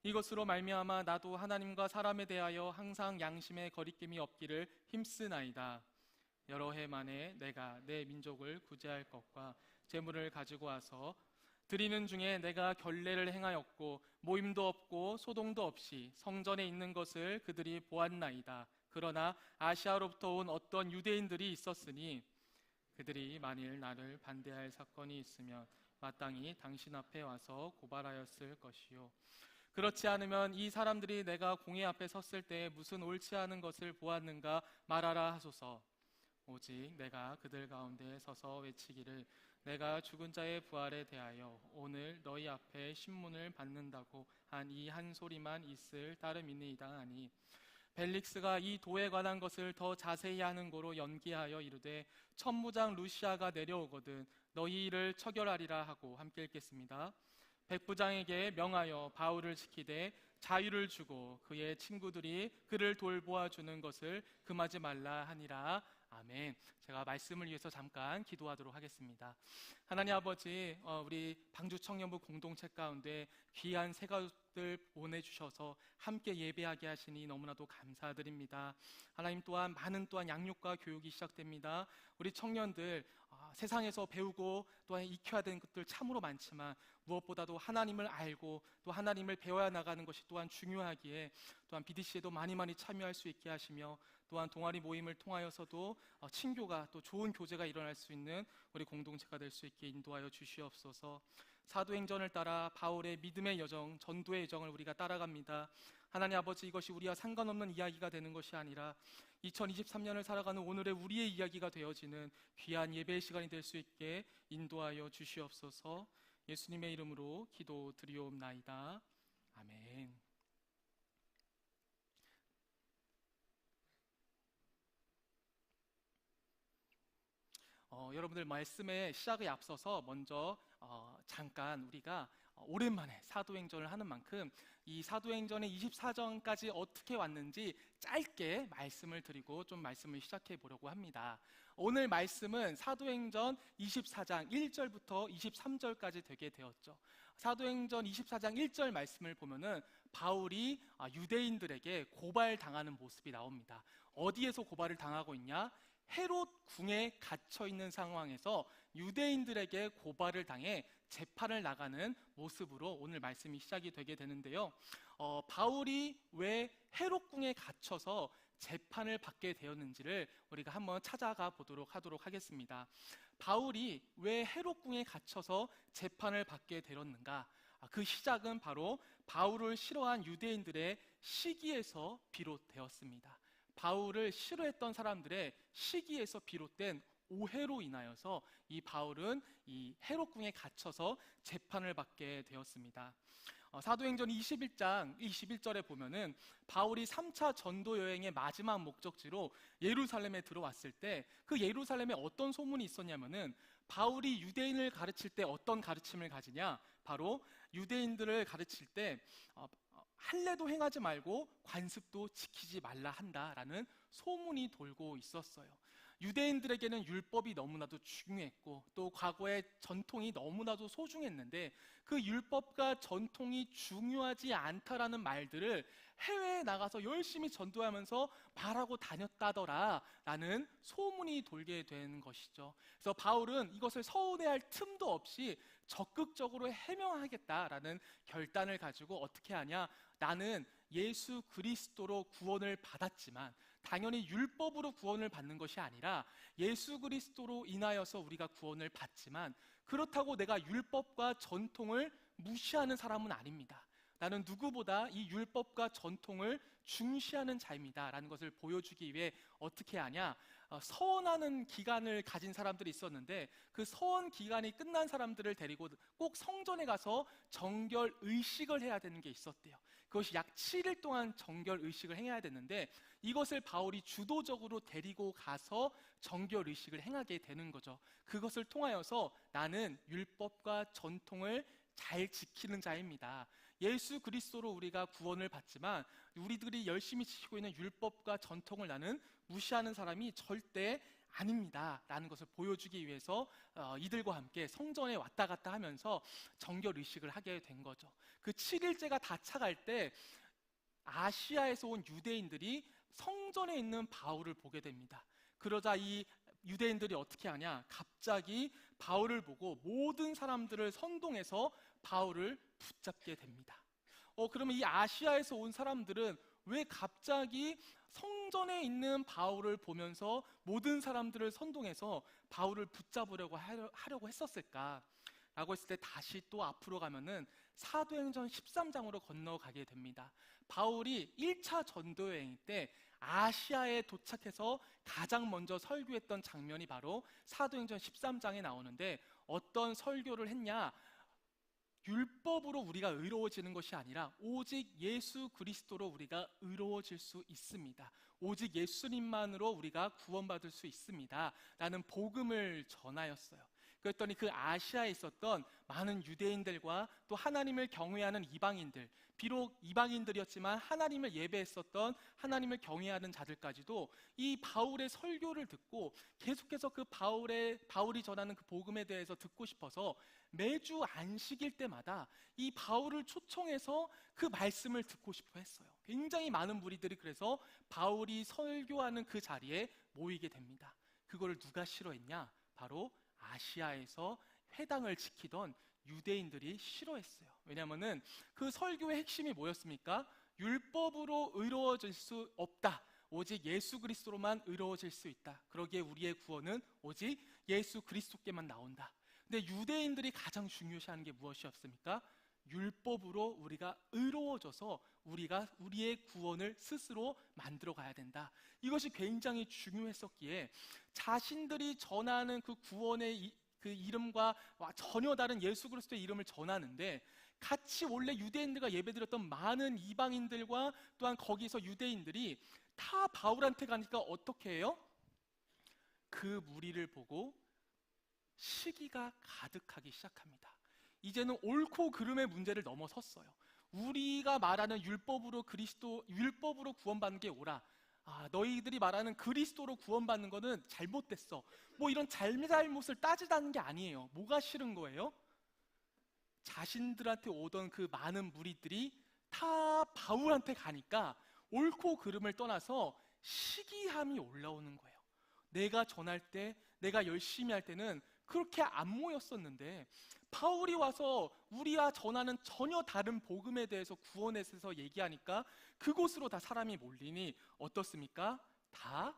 이것으로 말미암아 나도 하나님과 사람에 대하여 항상 양심의 거리낌이 없기를 힘쓰나이다. 여러 해 만에 내가 내 민족을 구제할 것과 제물을 가지고 와서 드리는 중에 내가 결례를 행하였고 모임도 없고 소동도 없이 성전에 있는 것을 그들이 보았나이다. 그러나 아시아로부터 온 어떤 유대인들이 있었으니 그들이 만일 나를 반대할 사건이 있으면 마땅히 당신 앞에 와서 고발하였을 것이요, 그렇지 않으면 이 사람들이 내가 공회 앞에 섰을 때 무슨 옳지 않은 것을 보았는가 말하라 하소서. 오직 내가 그들 가운데 서서 외치기를 내가 죽은 자의 부활에 대하여 오늘 너희 앞에 신문을 받는다고 한 이 한 소리만 있을 따름이니이다 하니, 벨릭스가 이 도에 관한 것을 더 자세히 하는 고로 연기하여 이르되 천부장 루시아가 내려오거든 너희 이를 처결하리라 하고 함께 읽겠습니다. 백부장에게 명하여 바울을 지키되 자유를 주고 그의 친구들이 그를 돌보아 주는 것을 금하지 말라 하니라. 아멘. 제가 말씀을 위해서 잠깐 기도하도록 하겠습니다. 하나님 아버지, 우리 방주 청년부 공동체 가운데 귀한 새 가족들 보내주셔서 함께 예배하게 하시니 너무나도 감사드립니다. 하나님 또한 많은 양육과 교육이 시작됩니다. 우리 청년들 세상에서 배우고 또한 익혀야 되는 것들 참으로 많지만 무엇보다도 하나님을 알고 또 하나님을 배워야 나가는 것이 또한 중요하기에 또한 BDC에도 많이 참여할 수 있게 하시며 또한 동아리 모임을 통하여서도 친교가 또 좋은 교제가 일어날 수 있는 우리 공동체가 될 수 있게 인도하여 주시옵소서. 사도행전을 따라 바울의 믿음의 여정, 전도의 여정을 우리가 따라갑니다. 하나님 아버지, 이것이 우리와 상관없는 이야기가 되는 것이 아니라 2023년을 살아가는 오늘의 우리의 이야기가 되어지는 귀한 예배의 시간이 될 수 있게 인도하여 주시옵소서. 예수님의 이름으로 기도드리옵나이다. 아멘. 여러분들 말씀의 시작에 앞서서 먼저 잠깐 우리가 오랜만에 사도행전을 하는 만큼 이 사도행전의 24장까지 어떻게 왔는지 짧게 말씀을 드리고 좀 말씀을 시작해 보려고 합니다. 오늘 말씀은 사도행전 24장 1절부터 23절까지 되게 되었죠. 사도행전 24장 1절 말씀을 보면은 바울이 유대인들에게 고발당하는 모습이 나옵니다. 어디에서 고발을 당하고 있냐? 헤롯 궁에 갇혀 있는 상황에서 유대인들에게 고발을 당해 재판을 나가는 모습으로 오늘 말씀이 시작이 되게 되는데요. 바울이 왜 헤롯 궁에 갇혀서 재판을 받게 되었는지를 우리가 한번 찾아가 보도록 하도록 하겠습니다. 바울이 왜 헤롯 궁에 갇혀서 재판을 받게 되었는가? 그 시작은 바로 바울을 싫어한 유대인들의 시기에서 비롯되었습니다. 바울을 싫어했던 사람들의 시기에서 비롯된 오해로 인하여서 이 바울은 이 헤롯 궁에 갇혀서 재판을 받게 되었습니다. 사도행전 21장 21절에 보면은 바울이 3차 전도 여행의 마지막 목적지로 예루살렘에 들어왔을 때 그 예루살렘에 어떤 소문이 있었냐면은 바울이 유대인을 가르칠 때 어떤 가르침을 가지냐? 바로 유대인들을 가르칠 때 할례도 행하지 말고 관습도 지키지 말라 한다라는 소문이 돌고 있었어요. 유대인들에게는 율법이 너무나도 중요했고 또 과거의 전통이 너무나도 소중했는데 그 율법과 전통이 중요하지 않다라는 말들을 해외에 나가서 열심히 전도하면서 말하고 다녔다더라 라는 소문이 돌게 된 것이죠. 그래서 바울은 이것을 서운해할 틈도 없이 적극적으로 해명하겠다라는 결단을 가지고 어떻게 하냐? 나는 예수 그리스도로 구원을 받았지만 당연히 율법으로 구원을 받는 것이 아니라 예수 그리스도로 인하여서 우리가 구원을 받지만 그렇다고 내가 율법과 전통을 무시하는 사람은 아닙니다. 나는 누구보다 이 율법과 전통을 중시하는 자입니다 라는 것을 보여주기 위해 어떻게 하냐? 서원하는 기간을 가진 사람들이 있었는데 그 서원 기간이 끝난 사람들을 데리고 꼭 성전에 가서 정결 의식을 해야 되는 게 있었대요. 그것이 약 7일 동안 정결 의식을 행해야 됐는데 이것을 바울이 주도적으로 데리고 가서 정결 의식을 행하게 되는 거죠. 그것을 통하여서 나는 율법과 전통을 잘 지키는 자입니다. 예수 그리스도로 우리가 구원을 받지만 우리들이 열심히 지키고 있는 율법과 전통을 나는 무시하는 사람이 절대 아닙니다 라는 것을 보여주기 위해서 이들과 함께 성전에 왔다 갔다 하면서 정결 의식을 하게 된 거죠. 그 7일째가 다 차갈 때 아시아에서 온 유대인들이 성전에 있는 바울을 보게 됩니다. 그러자 이 유대인들이 어떻게 하냐, 갑자기 바울을 보고 모든 사람들을 선동해서 바울을 붙잡게 됩니다. 그러면 이 아시아에서 온 사람들은 왜 갑자기 성전에 있는 바울을 보면서 모든 사람들을 선동해서 바울을 붙잡으려고 하려고 했었을까? 라고 했을 때 다시 또 앞으로 가면은 사도행전 13장으로 건너가게 됩니다. 바울이 1차 전도여행 때 아시아에 도착해서 가장 먼저 설교했던 장면이 바로 사도행전 13장에 나오는데 어떤 설교를 했냐? 율법으로 우리가 의로워지는 것이 아니라 오직 예수 그리스도로 우리가 의로워질 수 있습니다. 오직 예수님만으로 우리가 구원받을 수 있습니다 라는 복음을 전하였어요. 그랬더니 그 아시아에 있었던 많은 유대인들과 또 하나님을 경외하는 이방인들, 비록 이방인들이었지만 하나님을 예배했었던 하나님을 경외하는 자들까지도 이 바울의 설교를 듣고 계속해서 그 바울이 전하는 그 복음에 대해서 듣고 싶어서 매주 안식일 때마다 이 바울을 초청해서 그 말씀을 듣고 싶어 했어요. 굉장히 많은 무리들이 그래서 바울이 설교하는 그 자리에 모이게 됩니다. 그거를 누가 싫어했냐? 바로 아시아에서 회당을 지키던 유대인들이 싫어했어요. 왜냐하면은 그 설교의 핵심이 뭐였습니까? 율법으로 의로워질 수 없다. 오직 예수 그리스도로만 의로워질 수 있다. 그러기에 우리의 구원은 오직 예수 그리스도께만 나온다. 근데 유대인들이 가장 중요시하는 게 무엇이었습니까? 율법으로 우리가 의로워져서 우리가 우리의 구원을 스스로 만들어 가야 된다. 이것이 굉장히 중요했었기에 자신들이 전하는 그 구원의 그 이름과 전혀 다른 예수 그리스도의 이름을 전하는데 같이 원래 유대인들과 예배드렸던 많은 이방인들과 또한 거기서 유대인들이 다 바울한테 가니까 어떻게 해요? 그 무리를 보고 시기가 가득하기 시작합니다. 이제는 옳고 그름의 문제를 넘어섰어요. 우리가 말하는 율법으로 구원받는 게 옳아. 너희들이 말하는 그리스도로 구원받는 거는 잘못됐어. 뭐 이런 잘못을 따지다는 게 아니에요. 뭐가 싫은 거예요? 자신들한테 오던 그 많은 무리들이 다 바울한테 가니까 옳고 그름을 떠나서 시기함이 올라오는 거예요. 내가 전할 때, 내가 열심히 할 때는 그렇게 안 모였었는데 바울이 와서 우리와 전하는 전혀 다른 복음에 대해서 구원에 대해서 얘기하니까 그곳으로 다 사람이 몰리니 어떻습니까? 다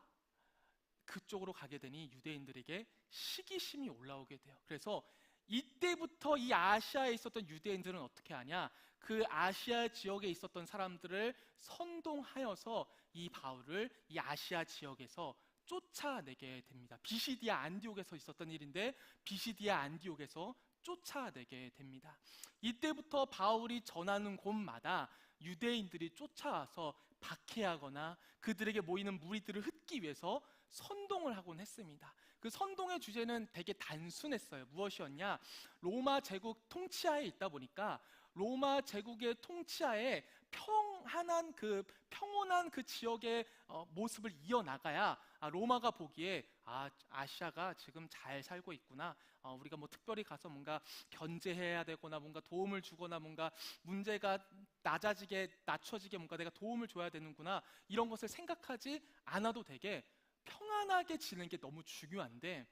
그쪽으로 가게 되니 유대인들에게 시기심이 올라오게 돼요. 그래서 이때부터 이 아시아에 있었던 유대인들은 어떻게 하냐? 그 아시아 지역에 있었던 사람들을 선동하여서 이 바울을 이 아시아 지역에서 쫓아내게 됩니다. 비시디아 안디옥에서 있었던 일인데 비시디아 안디옥에서 쫓아내게 됩니다. 이때부터 바울이 전하는 곳마다 유대인들이 쫓아와서 박해하거나 그들에게 모이는 무리들을 흩기 위해서 선동을 하곤 했습니다. 그 선동의 주제는 되게 단순했어요. 무엇이었냐? 로마 제국 통치하에 있다 보니까 로마 제국의 통치하에 평온한 그 지역의 모습을 이어나가야 로마가 보기에 아시아가 지금 잘 살고 있구나. 우리가 뭐 특별히 가서 뭔가 견제해야 되거나 뭔가 도움을 주거나 뭔가 문제가 낮춰지게 뭔가 내가 도움을 줘야 되는구나. 이런 것을 생각하지 않아도 되게 평안하게 지는 게 너무 중요한데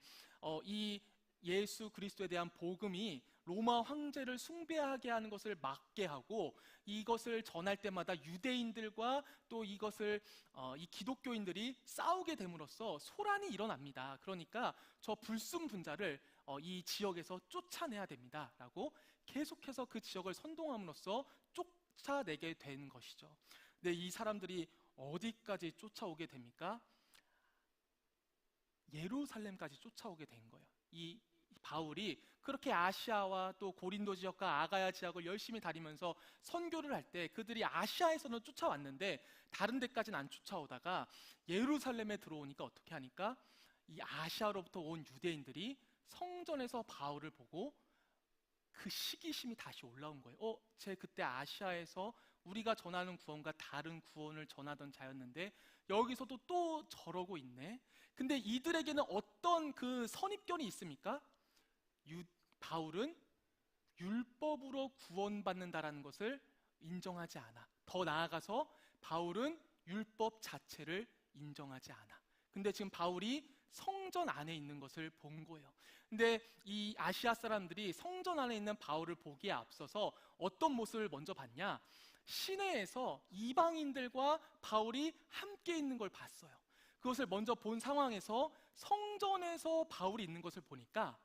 이 예수 그리스도에 대한 복음이 로마 황제를 숭배하게 하는 것을 막게 하고 이것을 전할 때마다 유대인들과 또 이 기독교인들이 싸우게 됨으로써 소란이 일어납니다. 그러니까 저 불순분자를 이 지역에서 쫓아내야 됩니다 라고 계속해서 그 지역을 선동함으로써 쫓아내게 된 것이죠. 근데 이 사람들이 어디까지 쫓아오게 됩니까? 예루살렘까지 쫓아오게 된 거예요. 이 바울이 그렇게 아시아와 또 고린도 지역과 아가야 지역을 열심히 다니면서 선교를 할 때 그들이 아시아에서는 쫓아왔는데 다른 데까지는 안 쫓아오다가 예루살렘에 들어오니까 어떻게 하니까 이 아시아로부터 온 유대인들이 성전에서 바울을 보고 그 시기심이 다시 올라온 거예요. 쟤 그때 아시아에서 우리가 전하는 구원과 다른 구원을 전하던 자였는데 여기서도 또 저러고 있네. 근데 이들에게는 어떤 그 선입견이 있습니까? 바울은 율법으로 구원받는다라는 것을 인정하지 않아. 더 나아가서 바울은 율법 자체를 인정하지 않아. 근데 지금 바울이 성전 안에 있는 것을 본 거예요. 근데 이 아시아 사람들이 성전 안에 있는 바울을 보기에 앞서서 어떤 모습을 먼저 봤냐? 시내에서 이방인들과 바울이 함께 있는 걸 봤어요. 그것을 먼저 본 상황에서 성전에서 바울이 있는 것을 보니까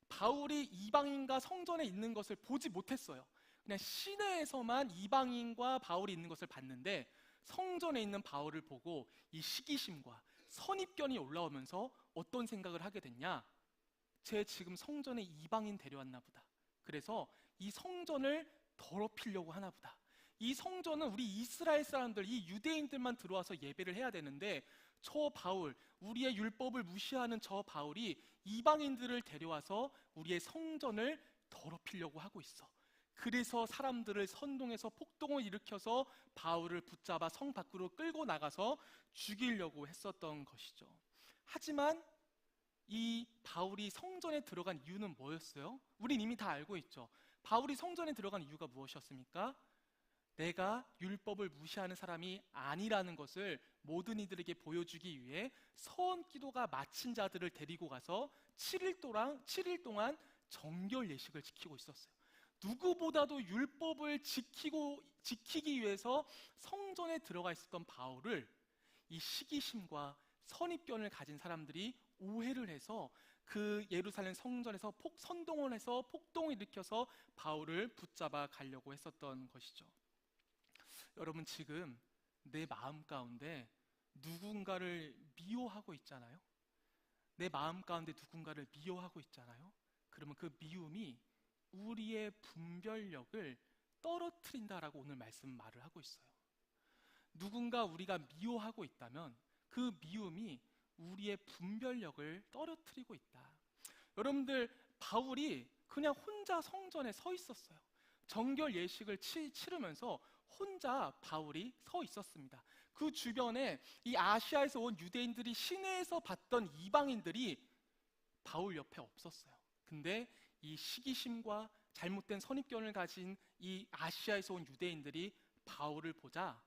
바울이 이방인과 성전에 있는 것을 보지 못했어요. 그냥 시내에서만 이방인과 바울이 있는 것을 봤는데 성전에 있는 바울을 보고 이 시기심과 선입견이 올라오면서 어떤 생각을 하게 됐냐? 쟤 지금 성전에 이방인 데려왔나 보다. 그래서 이 성전을 더럽히려고 하나 보다. 이 성전은 우리 이스라엘 사람들, 이 유대인들만 들어와서 예배를 해야 되는데 저 바울, 우리의 율법을 무시하는 저 바울이 이방인들을 데려와서 우리의 성전을 더럽히려고 하고 있어. 그래서 사람들을 선동해서 폭동을 일으켜서 바울을 붙잡아 성 밖으로 끌고 나가서 죽이려고 했었던 것이죠. 하지만 이 바울이 성전에 들어간 이유는 뭐였어요? 우린 이미 다 알고 있죠. 바울이 성전에 들어간 이유가 무엇이었습니까? 내가 율법을 무시하는 사람이 아니라는 것을 모든 이들에게 보여주기 위해 서원기도가 마친 자들을 데리고 가서 7일 동안 정결 예식을 지키고 있었어요. 누구보다도 율법을 지키기 위해서 성전에 들어가 있었던 바울을 이 시기심과 선입견을 가진 사람들이 오해를 해서 그 예루살렘 성전에서 선동을 해서 폭동을 일으켜서 바울을 붙잡아 가려고 했었던 것이죠. 여러분, 지금 내 마음 가운데 누군가를 미워하고 있잖아요. 내 마음 가운데 누군가를 미워하고 있잖아요. 그러면 그 미움이 우리의 분별력을 떨어뜨린다라고 오늘 말을 하고 있어요. 누군가 우리가 미워하고 있다면 그 미움이 우리의 분별력을 떨어뜨리고 있다. 여러분들, 바울이 그냥 혼자 성전에 서 있었어요. 정결 예식을 치르면서 혼자 바울이 서 있었습니다. 그 주변에 이 아시아에서 온 유대인들이 시내에서 봤던 이방인들이 바울 옆에 없었어요. 근데 이 시기심과 잘못된 선입견을 가진 이 아시아에서 온 유대인들이 바울을 보자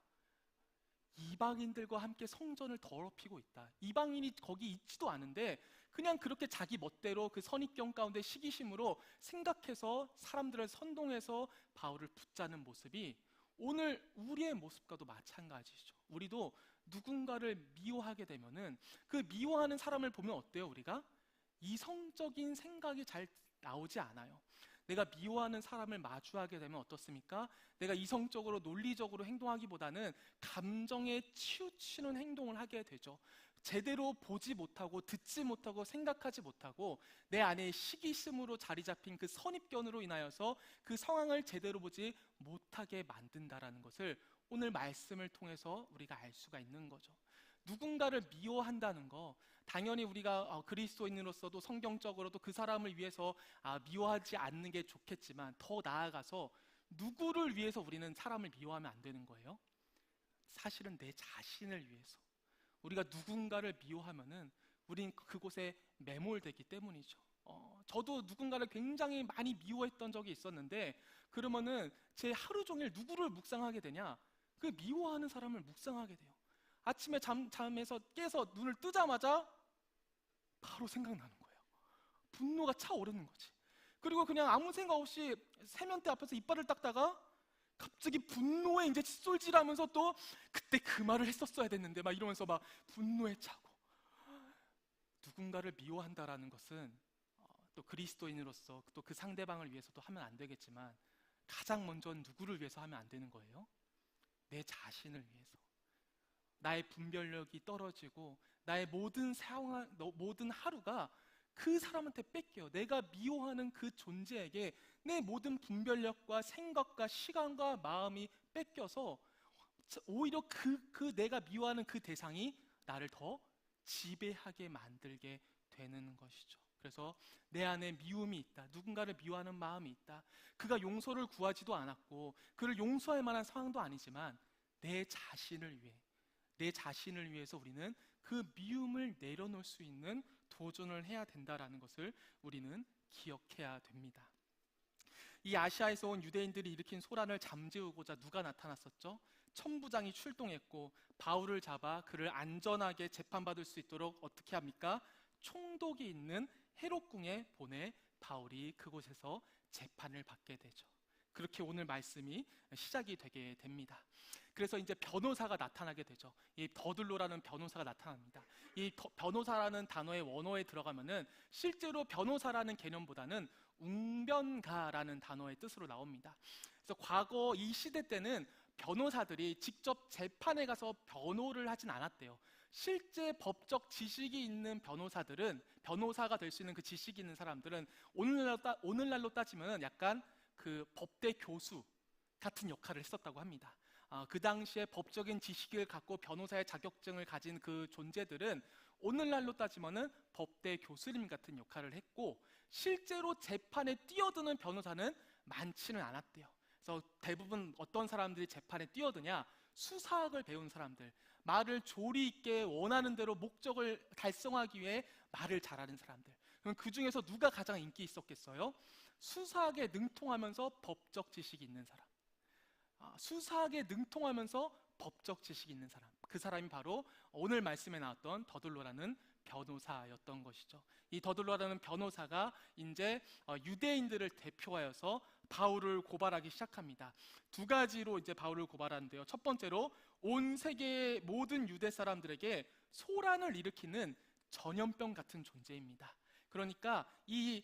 이방인들과 함께 성전을 더럽히고 있다. 이방인이 거기 있지도 않은데 그냥 그렇게 자기 멋대로 그 선입견 가운데 시기심으로 생각해서 사람들을 선동해서 바울을 붙잡는 모습이 오늘 우리의 모습과도 마찬가지죠. 우리도 누군가를 미워하게 되면은 그 미워하는 사람을 보면 어때요? 우리가 이성적인 생각이 잘 나오지 않아요. 내가 미워하는 사람을 마주하게 되면 어떻습니까? 내가 이성적으로 논리적으로 행동하기보다는 감정에 치우치는 행동을 하게 되죠. 제대로 보지 못하고 듣지 못하고 생각하지 못하고 내 안에 시기심으로 자리 잡힌 그 선입견으로 인하여서 그 상황을 제대로 보지 못하게 만든다라는 것을 오늘 말씀을 통해서 우리가 알 수가 있는 거죠. 누군가를 미워한다는 거, 당연히 우리가 그리스도인으로서도 성경적으로도 그 사람을 위해서 미워하지 않는 게 좋겠지만 더 나아가서 누구를 위해서 우리는 사람을 미워하면 안 되는 거예요? 사실은 내 자신을 위해서. 우리가 누군가를 미워하면은 우린 그곳에 매몰되기 때문이죠. 저도 누군가를 굉장히 많이 미워했던 적이 있었는데 그러면은 제 하루 종일 누구를 묵상하게 되냐? 그 미워하는 사람을 묵상하게 돼요. 아침에 잠에서 깨서 눈을 뜨자마자 바로 생각나는 거예요. 분노가 차오르는 거지. 그리고 그냥 아무 생각 없이 세면대 앞에서 이빨을 닦다가 갑자기 분노에 이제 칫솔질하면서 또 그때 그 말을 했었어야 됐는데 막 이러면서 막 분노에 차고. 누군가를 미워한다라는 것은 또 그리스도인으로서 또 그 상대방을 위해서도 하면 안 되겠지만 가장 먼저 누구를 위해서 하면 안 되는 거예요? 내 자신을 위해서. 나의 분별력이 떨어지고 나의 모든 상황, 모든 하루가 그 사람한테 뺏겨요. 내가 미워하는 그 존재에게 내 모든 분별력과 생각과 시간과 마음이 뺏겨서 오히려 그 내가 미워하는 그 대상이 나를 더 지배하게 만들게 되는 것이죠. 그래서 내 안에 미움이 있다. 누군가를 미워하는 마음이 있다. 그가 용서를 구하지도 않았고 그를 용서할 만한 상황도 아니지만 내 자신을 위해서 우리는 그 미움을 내려놓을 수 있는 도전을 해야 된다라는 것을 우리는 기억해야 됩니다. 이 아시아에서 온 유대인들이 일으킨 소란을 잠재우고자 누가 나타났었죠? 천부장이 출동했고 바울을 잡아 그를 안전하게 재판받을 수 있도록 어떻게 합니까? 총독이 있는 헤롯궁에 보내 바울이 그곳에서 재판을 받게 되죠. 그렇게 오늘 말씀이 시작이 되게 됩니다. 그래서 이제 변호사가 나타나게 되죠. 이 더들로라는 변호사가 나타납니다. 이 변호사라는 단어의 원어에 들어가면은 실제로 변호사라는 개념보다는 웅변가라는 단어의 뜻으로 나옵니다. 그래서 과거 이 시대 때는 변호사들이 직접 재판에 가서 변호를 하진 않았대요. 실제 법적 지식이 있는 변호사가 될 수 있는 그 지식이 있는 사람들은 오늘날로 따지면 약간 그 법대 교수 같은 역할을 했었다고 합니다. 그 당시에 법적인 지식을 갖고 변호사의 자격증을 가진 그 존재들은 오늘날로 따지면은 법대 교수님 같은 역할을 했고 실제로 재판에 뛰어드는 변호사는 많지는 않았대요. 그래서 대부분 어떤 사람들이 재판에 뛰어드냐? 수사학을 배운 사람들, 말을 조리 있게 원하는 대로 목적을 달성하기 위해 말을 잘하는 사람들. 그럼 그 중에서 누가 가장 인기 있었겠어요? 수사학에 능통하면서 법적 지식이 있는 사람. 수사학에 능통하면서 법적 지식이 있는 사람. 그 사람이 바로 오늘 말씀에 나왔던 더들로라는 변호사였던 것이죠. 이 더들로라는 변호사가 이제 유대인들을 대표하여서 바울을 고발하기 시작합니다. 두 가지로 이제 바울을 고발하는데요. 첫 번째로 온 세계의 모든 유대 사람들에게 소란을 일으키는 전염병 같은 존재입니다. 그러니까 이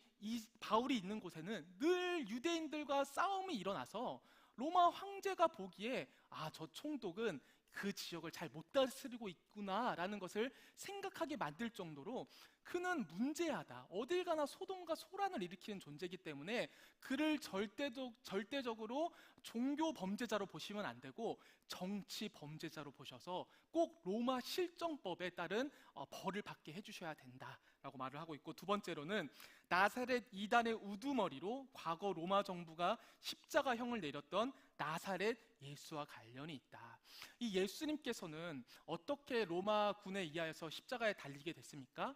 바울이 있는 곳에는 늘 유대인들과 싸움이 일어나서 로마 황제가 보기에 저 총독은 그 지역을 잘 못 다스리고 있구나라는 것을 생각하게 만들 정도로 그는 문제하다. 어딜 가나 소동과 소란을 일으키는 존재이기 때문에 그를 절대적으로 종교 범죄자로 보시면 안 되고 정치 범죄자로 보셔서 꼭 로마 실정법에 따른 벌을 받게 해주셔야 된다라고 말을 하고 있고, 두 번째로는 나사렛 이단의 우두머리로 과거 로마 정부가 십자가형을 내렸던 나사렛 예수와 관련이 있다. 이 예수님께서는 어떻게 로마 군에 의하여서 십자가에 달리게 됐습니까?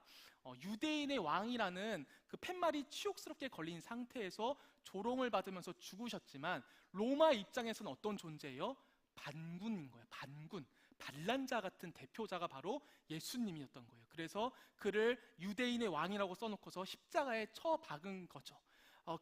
유대인의 왕이라는 그 팻말이 치욕스럽게 걸린 상태에서 조롱을 받으면서 죽으셨지만 로마 입장에서는 어떤 존재예요? 반군인 거예요. 반군, 반란자 같은 대표자가 바로 예수님이었던 거예요. 그래서 그를 유대인의 왕이라고 써놓고서 십자가에 쳐박은 거죠.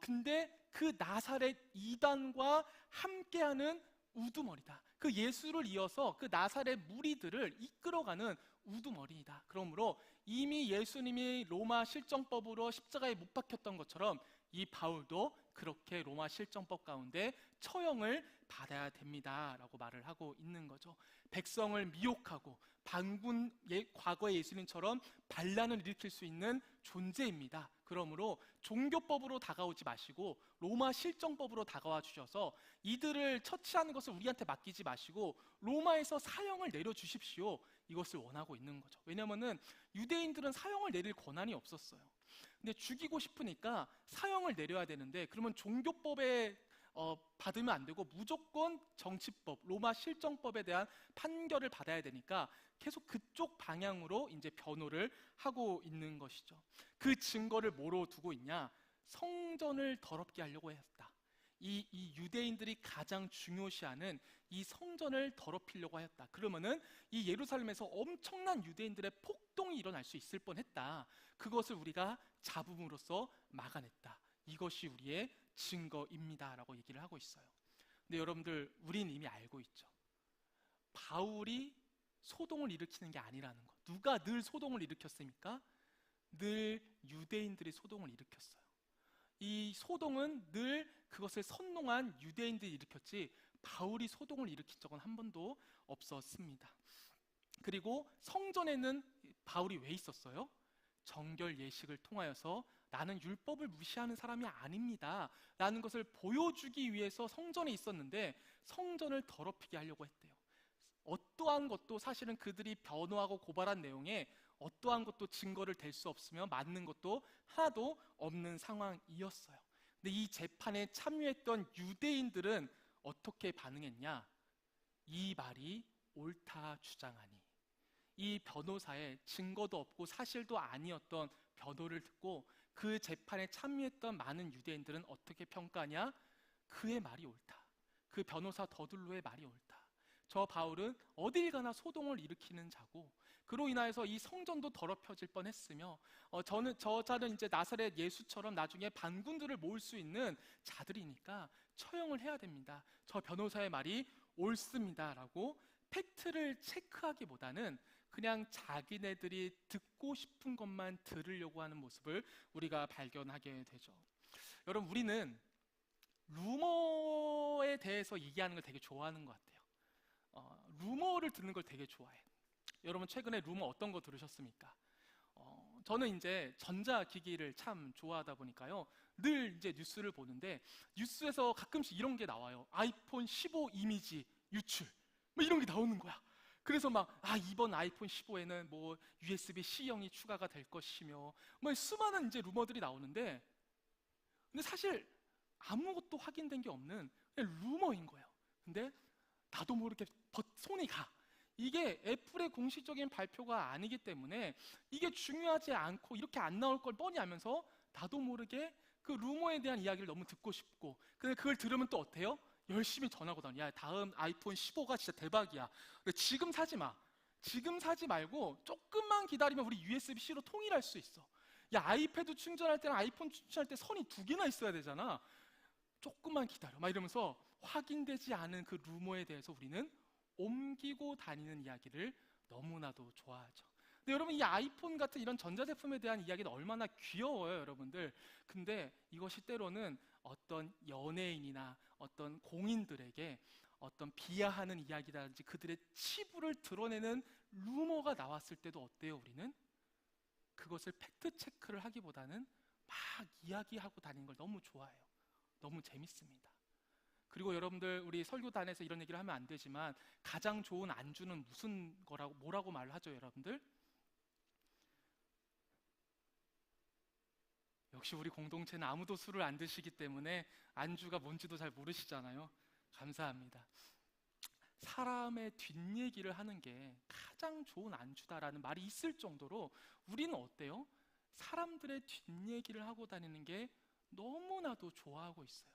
근데 그 나사렛 이단과 함께하는 우두머리다. 그 예수를 이어서 그 나사렛 무리들을 이끌어가는 우두머리이다. 그러므로 이미 예수님이 로마 실정법으로 십자가에 못 박혔던 것처럼 이 바울도 그렇게 로마 실정법 가운데 처형을 받아야 됩니다라고 말을 하고 있는 거죠. 백성을 미혹하고 반군 과거의 예수님처럼 반란을 일으킬 수 있는 존재입니다. 그러므로 종교법으로 다가오지 마시고 로마 실정법으로 다가와 주셔서 이들을 처치하는 것을 우리한테 맡기지 마시고 로마에서 사형을 내려주십시오. 이것을 원하고 있는 거죠. 왜냐하면 유대인들은 사형을 내릴 권한이 없었어요. 근데 죽이고 싶으니까 사형을 내려야 되는데 그러면 종교법에 받으면 안 되고 무조건 정치법, 로마 실정법에 대한 판결을 받아야 되니까 계속 그쪽 방향으로 이제 변호를 하고 있는 것이죠. 그 증거를 뭐로 두고 있냐? 성전을 더럽게 하려고 했다. 이 유대인들이 가장 중요시하는 이 성전을 더럽히려고 하였다. 그러면은 이 예루살렘에서 엄청난 유대인들의 폭동이 일어날 수 있을 뻔했다. 그것을 우리가 잡음으로써 막아냈다. 이것이 우리의 증거입니다라고 얘기를 하고 있어요. 근데 여러분들, 우린 이미 알고 있죠. 바울이 소동을 일으키는 게 아니라는 거. 누가 늘 소동을 일으켰습니까? 늘 유대인들이 소동을 일으켰어요. 이 소동은 늘 그것을 선동한 유대인들이 일으켰지 바울이 소동을 일으킨 적은 한 번도 없었습니다. 그리고 성전에는 바울이 왜 있었어요? 정결 예식을 통하여서 나는 율법을 무시하는 사람이 아닙니다 라는 것을 보여주기 위해서 성전에 있었는데 성전을 더럽히게 하려고 했대요. 어떠한 것도 사실은 그들이 변호하고 고발한 내용에 어떠한 것도 증거를 댈 수 없으며 맞는 것도 하나도 없는 상황이었어요. 근데 이 재판에 참여했던 유대인들은 어떻게 반응했냐? 이 말이 옳다 주장하니, 이 변호사의 증거도 없고 사실도 아니었던 변호를 듣고 그 재판에 참여했던 많은 유대인들은 어떻게 평가하냐? 그의 말이 옳다. 그 변호사 더둘로의 말이 옳다. 저 바울은 어딜 가나 소동을 일으키는 자고 그로 인하여서 이 성전도 더럽혀질 뻔했으며 저 자는 이제 나사렛 예수처럼 나중에 반군들을 모을 수 있는 자들이니까 처형을 해야 됩니다. 저 변호사의 말이 옳습니다라고 팩트를 체크하기보다는 그냥 자기네들이 듣고 싶은 것만 들으려고 하는 모습을 우리가 발견하게 되죠. 여러분, 우리는 루머에 대해서 얘기하는 걸 되게 좋아하는 것 같아요. 루머를 듣는 걸 되게 좋아해. 여러분, 최근에 루머 어떤 거 들으셨습니까? 저는 이제 전자기기를 참 좋아하다 보니까요, 늘 이제 뉴스를 보는데 뉴스에서 가끔씩 이런 게 나와요. 아이폰 15 이미지 유출, 뭐 이런 게 나오는 거야. 그래서 이번 아이폰 15에는 뭐 USB-C형이 추가가 될 것이며 뭐 수많은 이제 루머들이 나오는데, 근데 사실 아무것도 확인된 게 없는 그냥 루머인 거예요. 근데 나도 모르게 손이 가. 이게 애플의 공식적인 발표가 아니기 때문에 이게 중요하지 않고 이렇게 안 나올 걸 뻔히 알면서 나도 모르게 그 루머에 대한 이야기를 너무 듣고 싶고, 근데 그걸 들으면 또 어때요? 열심히 전하고 다녀. 야, 다음 아이폰 15가 진짜 대박이야. 근데 지금 사지 마. 지금 사지 말고 조금만 기다리면 우리 USB-C로 통일할 수 있어. 야, 아이패드 충전할 때랑 아이폰 충전할 때 선이 2개나 있어야 되잖아. 조금만 기다려. 막 이러면서 확인되지 않은 그 루머에 대해서 우리는 옮기고 다니는 이야기를 너무나도 좋아하죠. 근데 여러분, 이 아이폰 같은 이런 전자제품에 대한 이야기는 얼마나 귀여워요, 여러분들. 근데 이것이 때로는 어떤 연예인이나 어떤 공인들에게 어떤 비하하는 이야기라든지 그들의 치부를 드러내는 루머가 나왔을 때도 어때요? 우리는 그것을 팩트 체크를 하기보다는 막 이야기하고 다니는 걸 너무 좋아해요. 너무 재밌습니다. 그리고 여러분들, 우리 설교단에서 이런 얘기를 하면 안 되지만 가장 좋은 안주는 뭐라고 말을 하죠, 여러분들? 역시 우리 공동체는 아무도 술을 안 드시기 때문에 안주가 뭔지도 잘 모르시잖아요. 감사합니다. 사람의 뒷얘기를 하는 게 가장 좋은 안주다라는 말이 있을 정도로 우리는 어때요? 사람들의 뒷얘기를 하고 다니는 게 너무나도 좋아하고 있어요.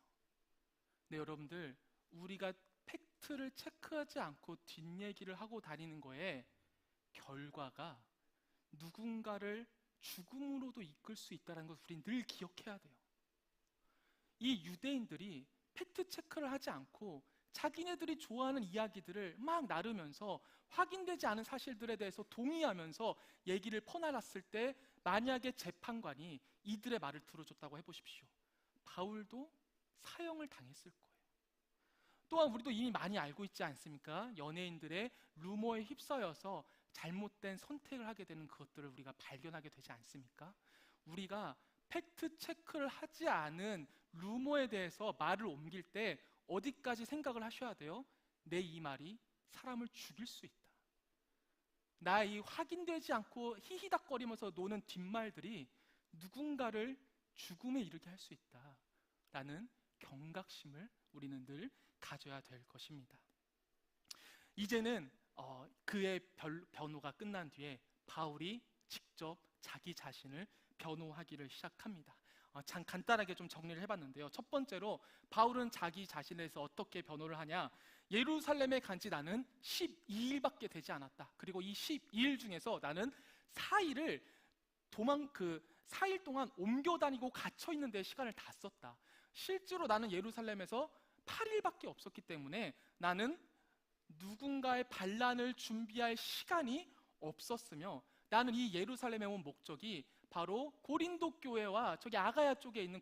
네, 여러분들, 우리가 팩트를 체크하지 않고 뒷얘기를 하고 다니는 거에 결과가 누군가를 죽음으로도 이끌 수 있다는 것을 우리는 늘 기억해야 돼요. 이 유대인들이 팩트 체크를 하지 않고 자기네들이 좋아하는 이야기들을 막 나르면서 확인되지 않은 사실들에 대해서 동의하면서 얘기를 퍼나갔을 때 만약에 재판관이 이들의 말을 들어줬다고 해보십시오. 바울도 사형을 당했을 거예요. 또한 우리도 이미 많이 알고 있지 않습니까? 연예인들의 루머에 휩싸여서 잘못된 선택을 하게 되는 그것들을 우리가 발견하게 되지 않습니까? 우리가 팩트 체크를 하지 않은 루머에 대해서 말을 옮길 때 어디까지 생각을 하셔야 돼요? 내 이 말이 사람을 죽일 수 있다. 나 이 확인되지 않고 히히닥거리면서 노는 뒷말들이 누군가를 죽음에 이르게 할 수 있다 라는 경각심을 우리는 늘 가져야 될 것입니다. 이제는 그의 변호가 끝난 뒤에 바울이 직접 자기 자신을 변호하기를 시작합니다. 참 간단하게 좀 정리를 해봤는데요. 첫 번째로 바울은 자기 자신에 대해서 어떻게 변호를 하냐? 예루살렘에 간 지 나는 12일밖에 되지 않았다. 그리고 이 12일 중에서 나는 4일 동안 옮겨 다니고 갇혀 있는 데 시간을 다 썼다. 실제로 나는 예루살렘에서 8일밖에 없었기 때문에 나는 누군가의 반란을 준비할 시간이 없었으며, 나는 이 예루살렘에 온 목적이 바로 고린도 교회와 저기 아가야 쪽에 있는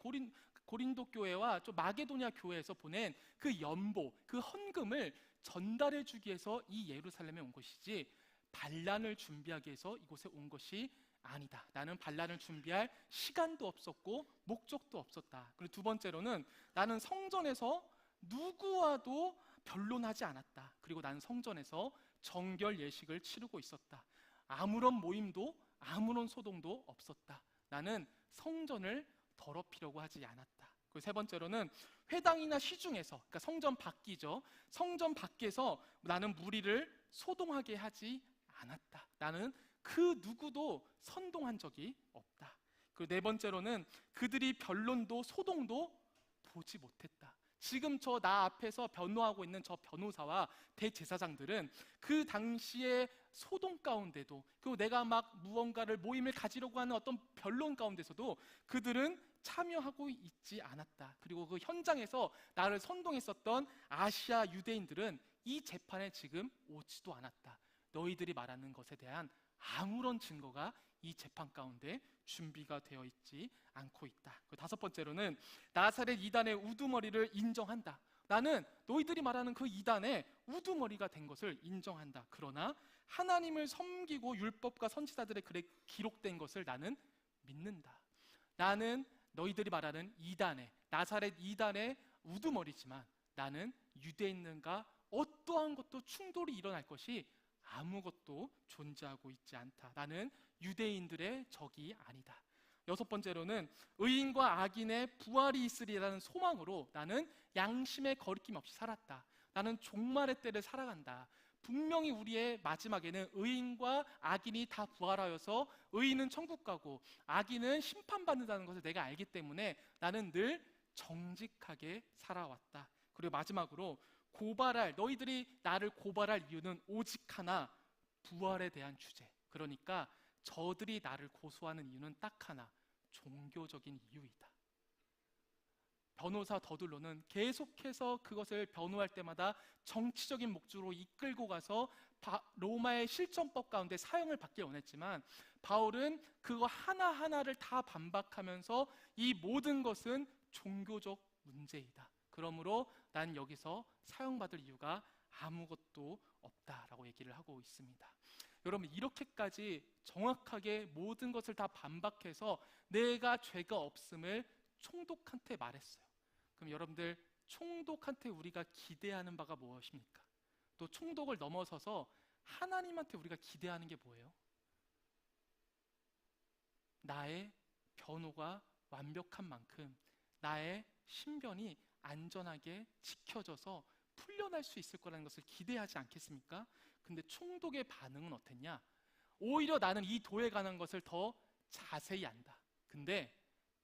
고린도 교회와 저 마게도냐 교회에서 보낸 그 연보, 그 헌금을 전달해 주기 위해서 이 예루살렘에 온 것이지 반란을 준비하기 위해서 이곳에 온 것이 아니다. 나는 반란을 준비할 시간도 없었고 목적도 없었다. 그리고 두 번째로는 나는 성전에서 누구와도 변론하지 않았다. 그리고 나는 성전에서 정결 예식을 치르고 있었다. 아무런 모임도 아무런 소동도 없었다. 나는 성전을 더럽히려고 하지 않았다. 그리고 세 번째로는 회당이나 시중에서, 그러니까 성전 밖이죠. 성전 밖에서 나는 무리를 소동하게 하지 않았다. 나는 그 누구도 선동한 적이 없다. 그리고 네 번째로는 그들이 변론도 소동도 보지 못했다. 지금 저 나 앞에서 변호하고 있는 저 변호사와 대제사장들은 그 당시에 소동 가운데도, 그리고 내가 막 무언가를 모임을 가지려고 하는 어떤 변론 가운데서도 그들은 참여하고 있지 않았다. 그리고 그 현장에서 나를 선동했었던 아시아 유대인들은 이 재판에 지금 오지도 않았다. 너희들이 말하는 것에 대한 아무런 증거가 이 재판 가운데 준비가 되어 있지 않고 있다. 그 다섯 번째로는 나사렛 이단의 우두머리를 인정한다. 나는 너희들이 말하는 그 이단의 우두머리가 된 것을 인정한다. 그러나 하나님을 섬기고 율법과 선지자들의 글에 기록된 것을 나는 믿는다. 나는 너희들이 말하는 이단의, 나사렛 이단의 우두머리지만 나는 유대인들과 어떠한 것도 충돌이 일어날 것이 아무것도 존재하고 있지 않다. 나는 유대인들의 적이 아니다. 여섯 번째로는 의인과 악인의 부활이 있으리라는 소망으로 나는 양심의 거리낌 없이 살았다. 나는 종말의 때를 살아간다. 분명히 우리의 마지막에는 의인과 악인이 다 부활하여서 의인은 천국 가고 악인은 심판받는다는 것을 내가 알기 때문에 나는 늘 정직하게 살아왔다. 그리고 마지막으로 너희들이 나를 고발할 이유는 오직 하나, 부활에 대한 주제. 그러니까 저들이 나를 고소하는 이유는 딱 하나, 종교적인 이유이다. 변호사 더둘로는 계속해서 그것을 변호할 때마다 정치적인 목적으로 이끌고 가서 로마의 실정법 가운데 사용을 받길 원했지만 바울은 그거 하나하나를 다 반박하면서 이 모든 것은 종교적 문제이다. 그러므로 난 여기서 사용받을 이유가 아무것도 없다라고 얘기를 하고 있습니다. 여러분, 이렇게까지 정확하게 모든 것을 다 반박해서 내가 죄가 없음을 총독한테 말했어요. 그럼 여러분들, 총독한테 우리가 기대하는 바가 무엇입니까? 또 총독을 넘어서서 하나님한테 우리가 기대하는 게 뭐예요? 나의 변호가 완벽한 만큼 나의 신변이 안전하게 지켜져서 풀려날 수 있을 거라는 것을 기대하지 않겠습니까? 근데 총독의 반응은 어땠냐? 오히려 나는 이 도에 관한 것을 더 자세히 안다. 근데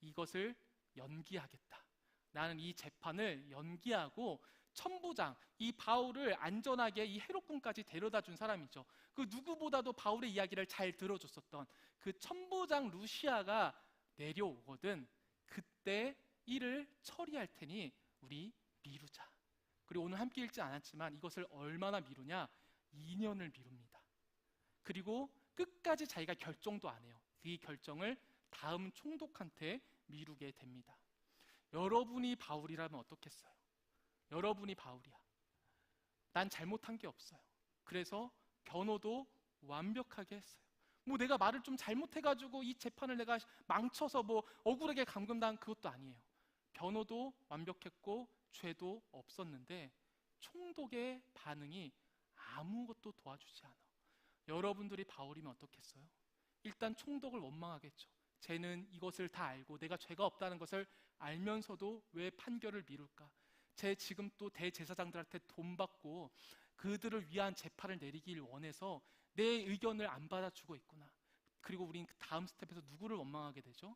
이것을 연기하겠다. 나는 이 재판을 연기하고 천부장, 이 바울을 안전하게 이 헤롯궁까지 데려다 준 사람이죠. 그 누구보다도 바울의 이야기를 잘 들어줬었던 그 천부장 루시아가 내려오거든. 그때 이를 처리할 테니 우리 미루자. 그리고 오늘 함께 읽지 않았지만 이것을 얼마나 미루냐? 2년을 미룹니다. 그리고 끝까지 자기가 결정도 안 해요. 이 결정을 다음 총독한테 미루게 됩니다. 여러분이 바울이라면 어떻겠어요? 여러분이 바울이야. 난 잘못한 게 없어요. 그래서 변호도 완벽하게 했어요. 뭐 내가 말을 좀 잘못해가지고 이 재판을 내가 망쳐서 뭐 억울하게 감금당한 그것도 아니에요. 변호도 완벽했고 죄도 없었는데 총독의 반응이 아무것도 도와주지 않아. 여러분들이 바울이면 어떻겠어요? 일단 총독을 원망하겠죠. 쟤는 이것을 다 알고 내가 죄가 없다는 것을 알면서도 왜 판결을 미룰까? 쟤 지금 또 대제사장들한테 돈 받고 그들을 위한 재판을 내리길 원해서 내 의견을 안 받아주고 있구나. 그리고 우린 그 다음 스텝에서 누구를 원망하게 되죠?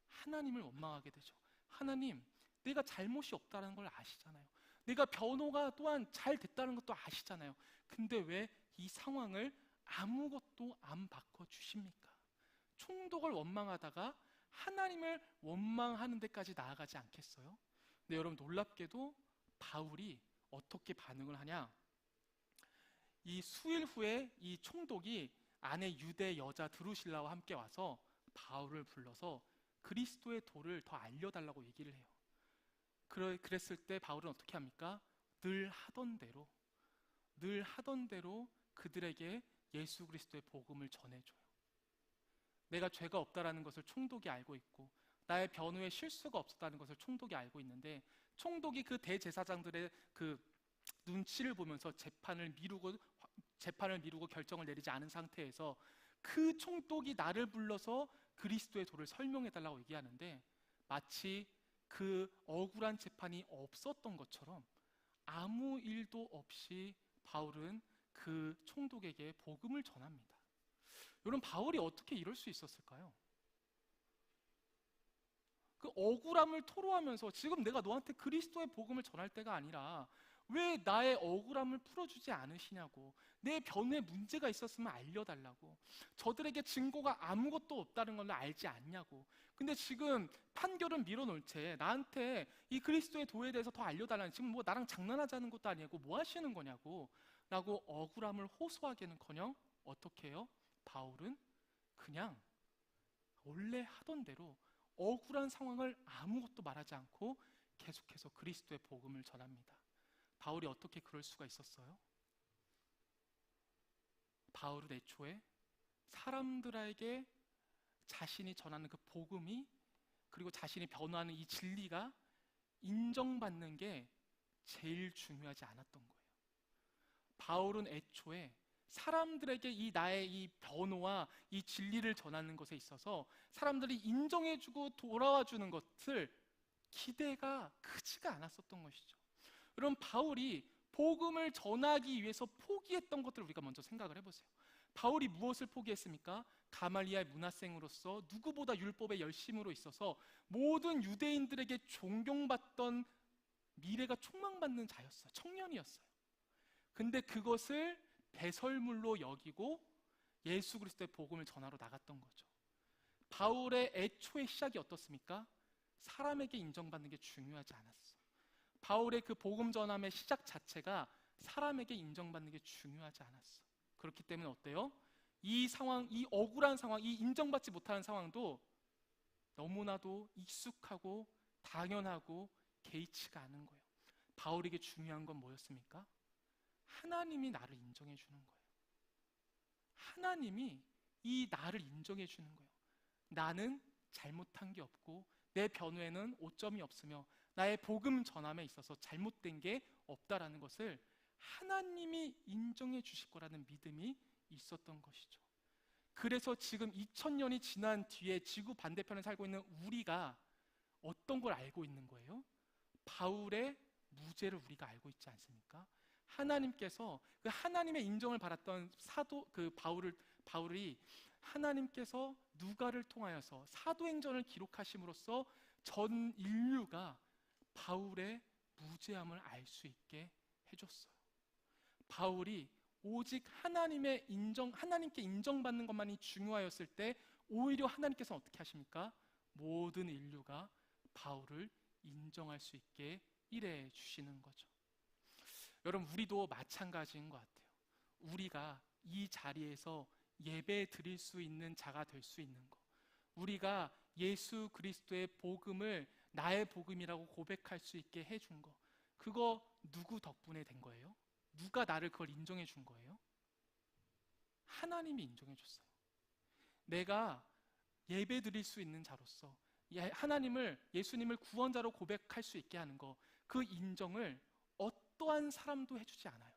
하나님을 원망하게 되죠. 하나님, 내가 잘못이 없다는 걸 아시잖아요. 내가 변호가 또한 잘 됐다는 것도 아시잖아요. 근데 왜 이 상황을 아무것도 안 바꿔주십니까? 총독을 원망하다가 하나님을 원망하는 데까지 나아가지 않겠어요? 근데 여러분, 놀랍게도 바울이 어떻게 반응을 하냐? 이 수일 후에 이 총독이 아내 유대 여자 드루실라와 함께 와서 바울을 불러서 그리스도의 도를 더 알려달라고 얘기를 해요. 그랬을 때 바울은 어떻게 합니까? 늘 하던 대로 그들에게 예수 그리스도의 복음을 전해줘요. 내가 죄가 없다라는 것을 총독이 알고 있고 나의 변호에 실수가 없었다는 것을 총독이 알고 있는데 총독이 그 대제사장들의 그 눈치를 보면서 재판을 미루고 결정을 내리지 않은 상태에서 그 총독이 나를 불러서 그리스도의 도를 설명해 달라고 얘기하는데 마치 그 억울한 재판이 없었던 것처럼 아무 일도 없이 바울은 그 총독에게 복음을 전합니다. 여러분, 바울이 어떻게 이럴 수 있었을까요? 그 억울함을 토로하면서 지금 내가 너한테 그리스도의 복음을 전할 때가 아니라 왜 나의 억울함을 풀어주지 않으시냐고, 내 변호에 문제가 있었으면 알려달라고, 저들에게 증거가 아무것도 없다는 걸 알지 않냐고, 근데 지금 판결은 밀어놓을 채 나한테 이 그리스도의 도에 대해서 더 알려달라는, 지금 뭐 나랑 장난하자는 것도 아니고 뭐 하시는 거냐고 라고 억울함을 호소하기는커녕 어떻게 해요? 바울은 그냥 원래 하던 대로 억울한 상황을 아무것도 말하지 않고 계속해서 그리스도의 복음을 전합니다. 바울이 어떻게 그럴 수가 있었어요? 바울은 애초에 사람들에게 자신이 전하는 그 복음이, 그리고 자신이 변호하는 이 진리가 인정받는 게 제일 중요하지 않았던 거예요. 바울은 애초에 사람들에게 이 나의 이 변호와 이 진리를 전하는 것에 있어서 사람들이 인정해주고 돌아와주는 것을 기대가 크지가 않았었던 것이죠. 여러분, 바울이 복음을 전하기 위해서 포기했던 것들을 우리가 먼저 생각을 해보세요. 바울이 무엇을 포기했습니까? 가말리아의 문하생으로서 누구보다 율법의 열심으로 있어서 모든 유대인들에게 존경받던 미래가 촉망받는 자였어요. 청년이었어요. 근데 그것을 배설물로 여기고 예수 그리스도의 복음을 전하러 나갔던 거죠. 바울의 애초의 시작이 어떻습니까? 사람에게 인정받는 게 중요하지 않았어. 바울의 그 복음 전함의 시작 자체가 사람에게 인정받는 게 중요하지 않았어. 그렇기 때문에 어때요? 이 상황, 이 억울한 상황, 이 인정받지 못하는 상황도 너무나도 익숙하고 당연하고 개의치가 않은 거예요. 바울에게 중요한 건 뭐였습니까? 하나님이 나를 인정해 주는 거예요. 하나님이 이 나를 인정해 주는 거예요. 나는 잘못한 게 없고 내 변호에는 오점이 없으며 나의 복음 전함에 있어서 잘못된 게 없다라는 것을 하나님이 인정해 주실 거라는 믿음이 있었던 것이죠. 그래서 지금 2000년이 지난 뒤에 지구 반대편에 살고 있는 우리가 어떤 걸 알고 있는 거예요? 바울의 무죄를 우리가 알고 있지 않습니까? 하나님께서 그 하나님의 인정을 받았던 사도 그 바울이 하나님께서 누가를 통하여서 사도행전을 기록하심으로써 전 인류가 바울의 무죄함을 알 수 있게 해줬어요. 바울이 오직 하나님께 인정받는 것만이 중요하였을 때 오히려 하나님께서 어떻게 하십니까? 모든 인류가 바울을 인정할 수 있게 일해 주시는 거죠. 여러분, 우리도 마찬가지인 것 같아요. 우리가 이 자리에서 예배 드릴 수 있는 자가 될 수 있는 것, 우리가 예수 그리스도의 복음을 나의 복음이라고 고백할 수 있게 해준 것, 그거 누구 덕분에 된 거예요? 누가 나를 그걸 인정해 준 거예요? 하나님이 인정해 줬어요. 내가 예배 드릴 수 있는 자로서 예수님을 구원자로 고백할 수 있게 하는 거, 그 인정을 어떠한 사람도 해주지 않아요.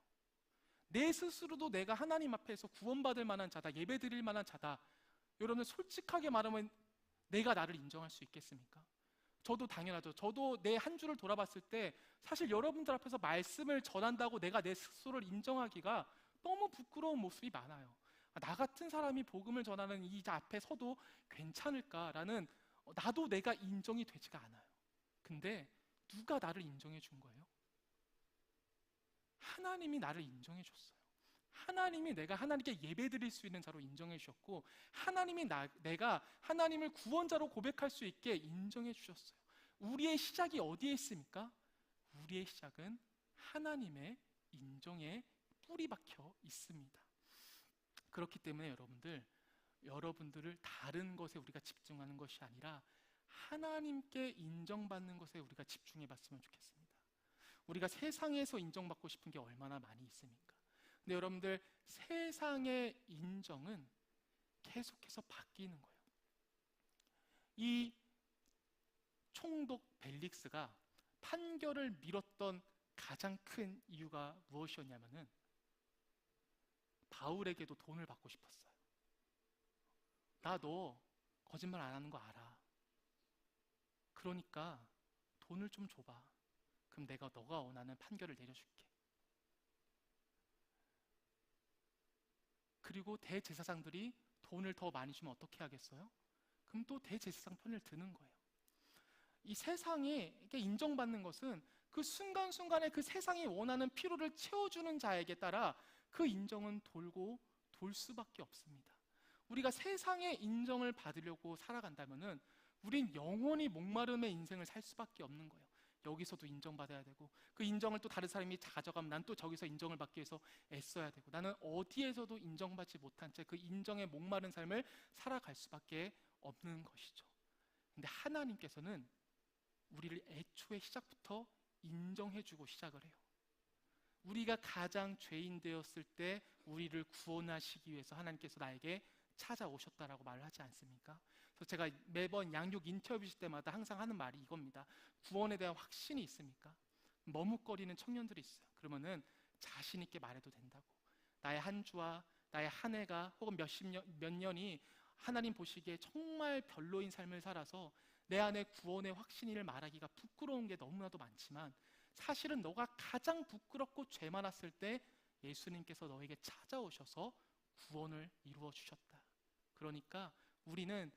내 스스로도 내가 하나님 앞에서 구원받을 만한 자다, 예배 드릴 만한 자다, 여러분 솔직하게 말하면 내가 나를 인정할 수 있겠습니까? 저도 당연하죠. 저도 내 한 주를 돌아봤을 때 사실 여러분들 앞에서 말씀을 전한다고 내가 내 스스로를 인정하기가 너무 부끄러운 모습이 많아요. 나 같은 사람이 복음을 전하는 이 앞에 서도 괜찮을까라는, 나도 내가 인정이 되지가 않아요. 근데 누가 나를 인정해 준 거예요? 하나님이 나를 인정해 줬어요. 하나님이 내가 하나님께 예배 드릴 수 있는 자로 인정해 주셨고, 하나님이 내가 하나님을 구원자로 고백할 수 있게 인정해 주셨어요. 우리의 시작이 어디에 있습니까? 우리의 시작은 하나님의 인정에 뿌리 박혀 있습니다. 그렇기 때문에 여러분들을 다른 것에 우리가 집중하는 것이 아니라 하나님께 인정받는 것에 우리가 집중해 봤으면 좋겠습니다. 우리가 세상에서 인정받고 싶은 게 얼마나 많이 있습니까? 근데 여러분들, 세상의 인정은 계속해서 바뀌는 거예요. 이 총독 벨릭스가 판결을 미뤘던 가장 큰 이유가 무엇이었냐면은 바울에게도 돈을 받고 싶었어요. 나 너 거짓말 안 하는 거 알아. 그러니까 돈을 좀 줘봐. 그럼 내가 너가 원하는 판결을 내려줄게. 그리고 대제사장들이 돈을 더 많이 주면 어떻게 하겠어요? 그럼 또 대제사장 편을 드는 거예요. 이 세상에 인정받는 것은 그 순간순간에 그 세상이 원하는 필요를 채워주는 자에게 따라 그 인정은 돌고 돌 수밖에 없습니다. 우리가 세상의 인정을 받으려고 살아간다면은 우린 영원히 목마름의 인생을 살 수밖에 없는 거예요. 여기서도 인정받아야 되고 그 인정을 또 다른 사람이 가져가면 난 또 저기서 인정을 받기 위해서 애써야 되고 나는 어디에서도 인정받지 못한 채 그 인정에 목마른 삶을 살아갈 수밖에 없는 것이죠. 근데 하나님께서는 우리를 애초에 시작부터 인정해주고 시작을 해요. 우리가 가장 죄인 되었을 때 우리를 구원하시기 위해서 하나님께서 나에게 찾아오셨다라고 말을 하지 않습니까? 그래서 제가 매번 양육 인터뷰실 때마다 항상 하는 말이 이겁니다. 구원에 대한 확신이 있습니까? 머뭇거리는 청년들이 있어요. 그러면은 자신 있게 말해도 된다고. 나의 한 주와 나의 한 해가 혹은 몇 년이 하나님 보시기에 정말 별로인 삶을 살아서 내 안에 구원의 확신을 말하기가 부끄러운 게 너무나도 많지만 사실은 너가 가장 부끄럽고 죄 많았을 때 예수님께서 너에게 찾아오셔서 구원을 이루어 주셨다. 그러니까 우리는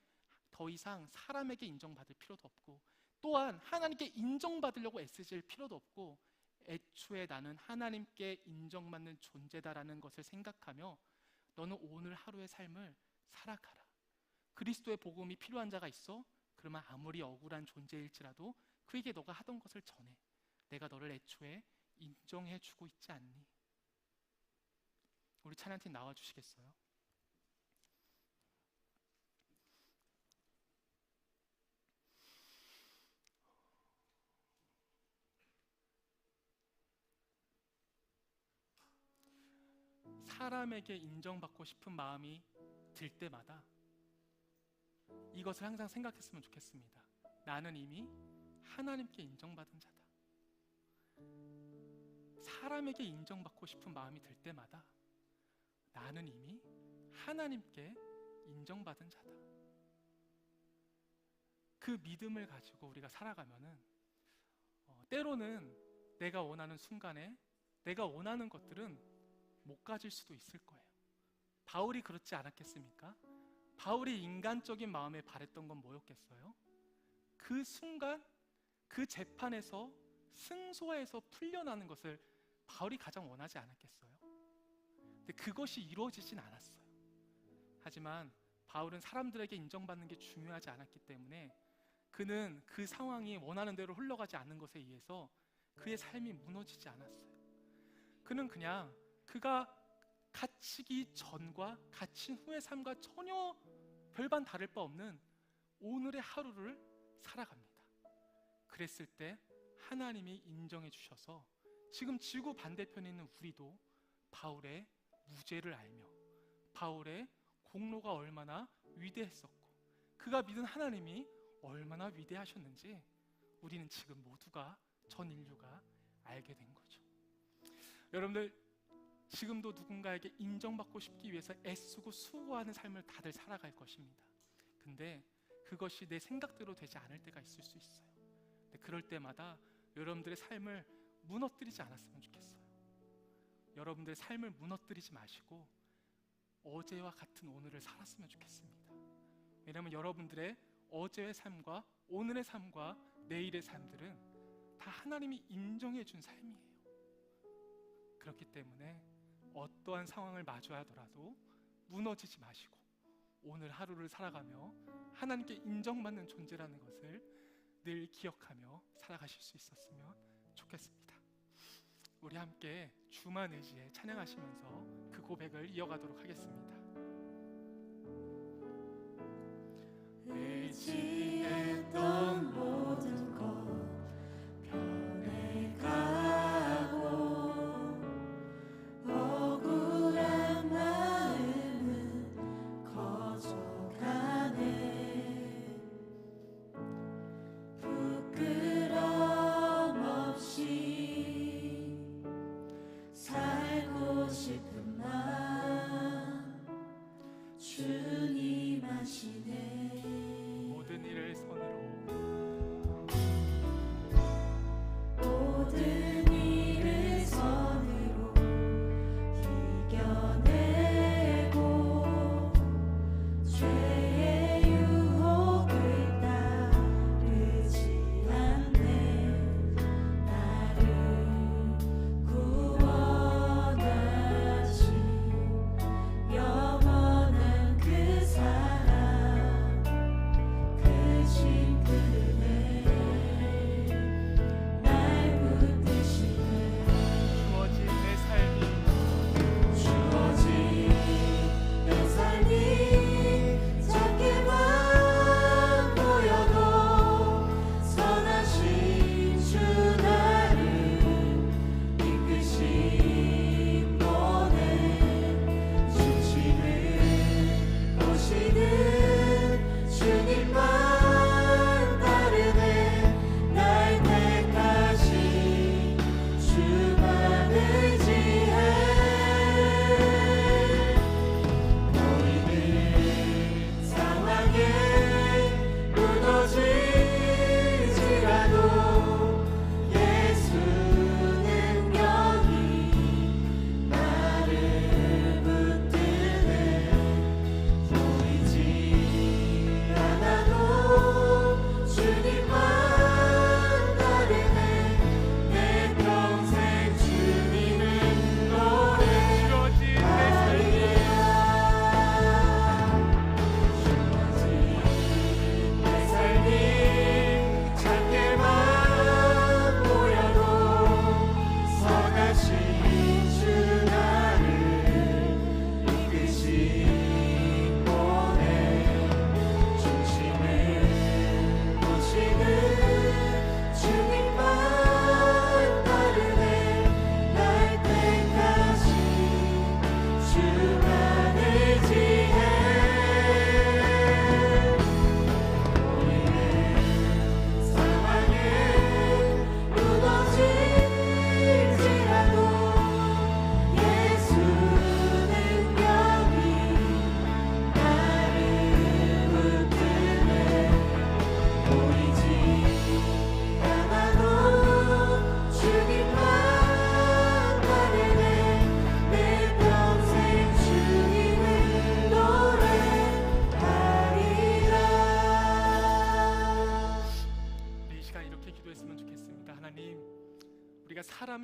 더 이상 사람에게 인정받을 필요도 없고 또한 하나님께 인정받으려고 애쓰실 필요도 없고 애초에 나는 하나님께 인정받는 존재다라는 것을 생각하며 너는 오늘 하루의 삶을 살아가라. 그리스도의 복음이 필요한 자가 있어? 그러면 아무리 억울한 존재일지라도 그에게 너가 하던 것을 전해. 내가 너를 애초에 인정해주고 있지 않니? 우리 찬양팀 나와주시겠어요? 사람에게 인정받고 싶은 마음이 들 때마다 이것을 항상 생각했으면 좋겠습니다. 나는 이미 하나님께 인정받은 자다. 사람에게 인정받고 싶은 마음이 들 때마다 나는 이미 하나님께 인정받은 자다. 그 믿음을 가지고 우리가 살아가면은 때로는 내가 원하는 순간에 내가 원하는 것들은 못 가질 수도 있을 거예요. 바울이 그렇지 않았겠습니까? 바울이 인간적인 마음에 바랬던 건 뭐였겠어요? 그 순간 그 재판에서 승소해서 풀려나는 것을 바울이 가장 원하지 않았겠어요? 근데 그것이 이루어지진 않았어요. 하지만 바울은 사람들에게 인정받는 게 중요하지 않았기 때문에 그는 그 상황이 원하는 대로 흘러가지 않는 것에 의해서 그의 삶이 무너지지 않았어요. 그는 그냥 그가 갇히기 전과 갇힌 후의 삶과 전혀 별반 다를 바 없는 오늘의 하루를 살아갑니다. 그랬을 때 하나님이 인정해 주셔서 지금 지구 반대편에 있는 우리도 바울의 무죄를 알며 바울의 공로가 얼마나 위대했었고 그가 믿은 하나님이 얼마나 위대하셨는지 우리는 지금 모두가 전 인류가 알게 된 거죠. 여러분들 지금도 누군가에게 인정받고 싶기 위해서 애쓰고 수고하는 삶을 다들 살아갈 것입니다. 근데 그것이 내 생각대로 되지 않을 때가 있을 수 있어요. 근데 그럴 때마다 여러분들의 삶을 무너뜨리지 않았으면 좋겠어요. 여러분들의 삶을 무너뜨리지 마시고 어제와 같은 오늘을 살았으면 좋겠습니다. 왜냐하면 여러분들의 어제의 삶과 오늘의 삶과 내일의 삶들은 다 하나님이 인정해 준 삶이에요. 그렇기 때문에 어떠한 상황을 마주하더라도 무너지지 마시고 오늘 하루를 살아가며 하나님께 인정받는 존재라는 것을 늘 기억하며 살아가실 수 있었으면 좋겠습니다. 우리 함께 주만 의지에 찬양하시면서 그 고백을 이어가도록 하겠습니다.
의지했던 모든 것 변해가고 억울한 마음은 커져가네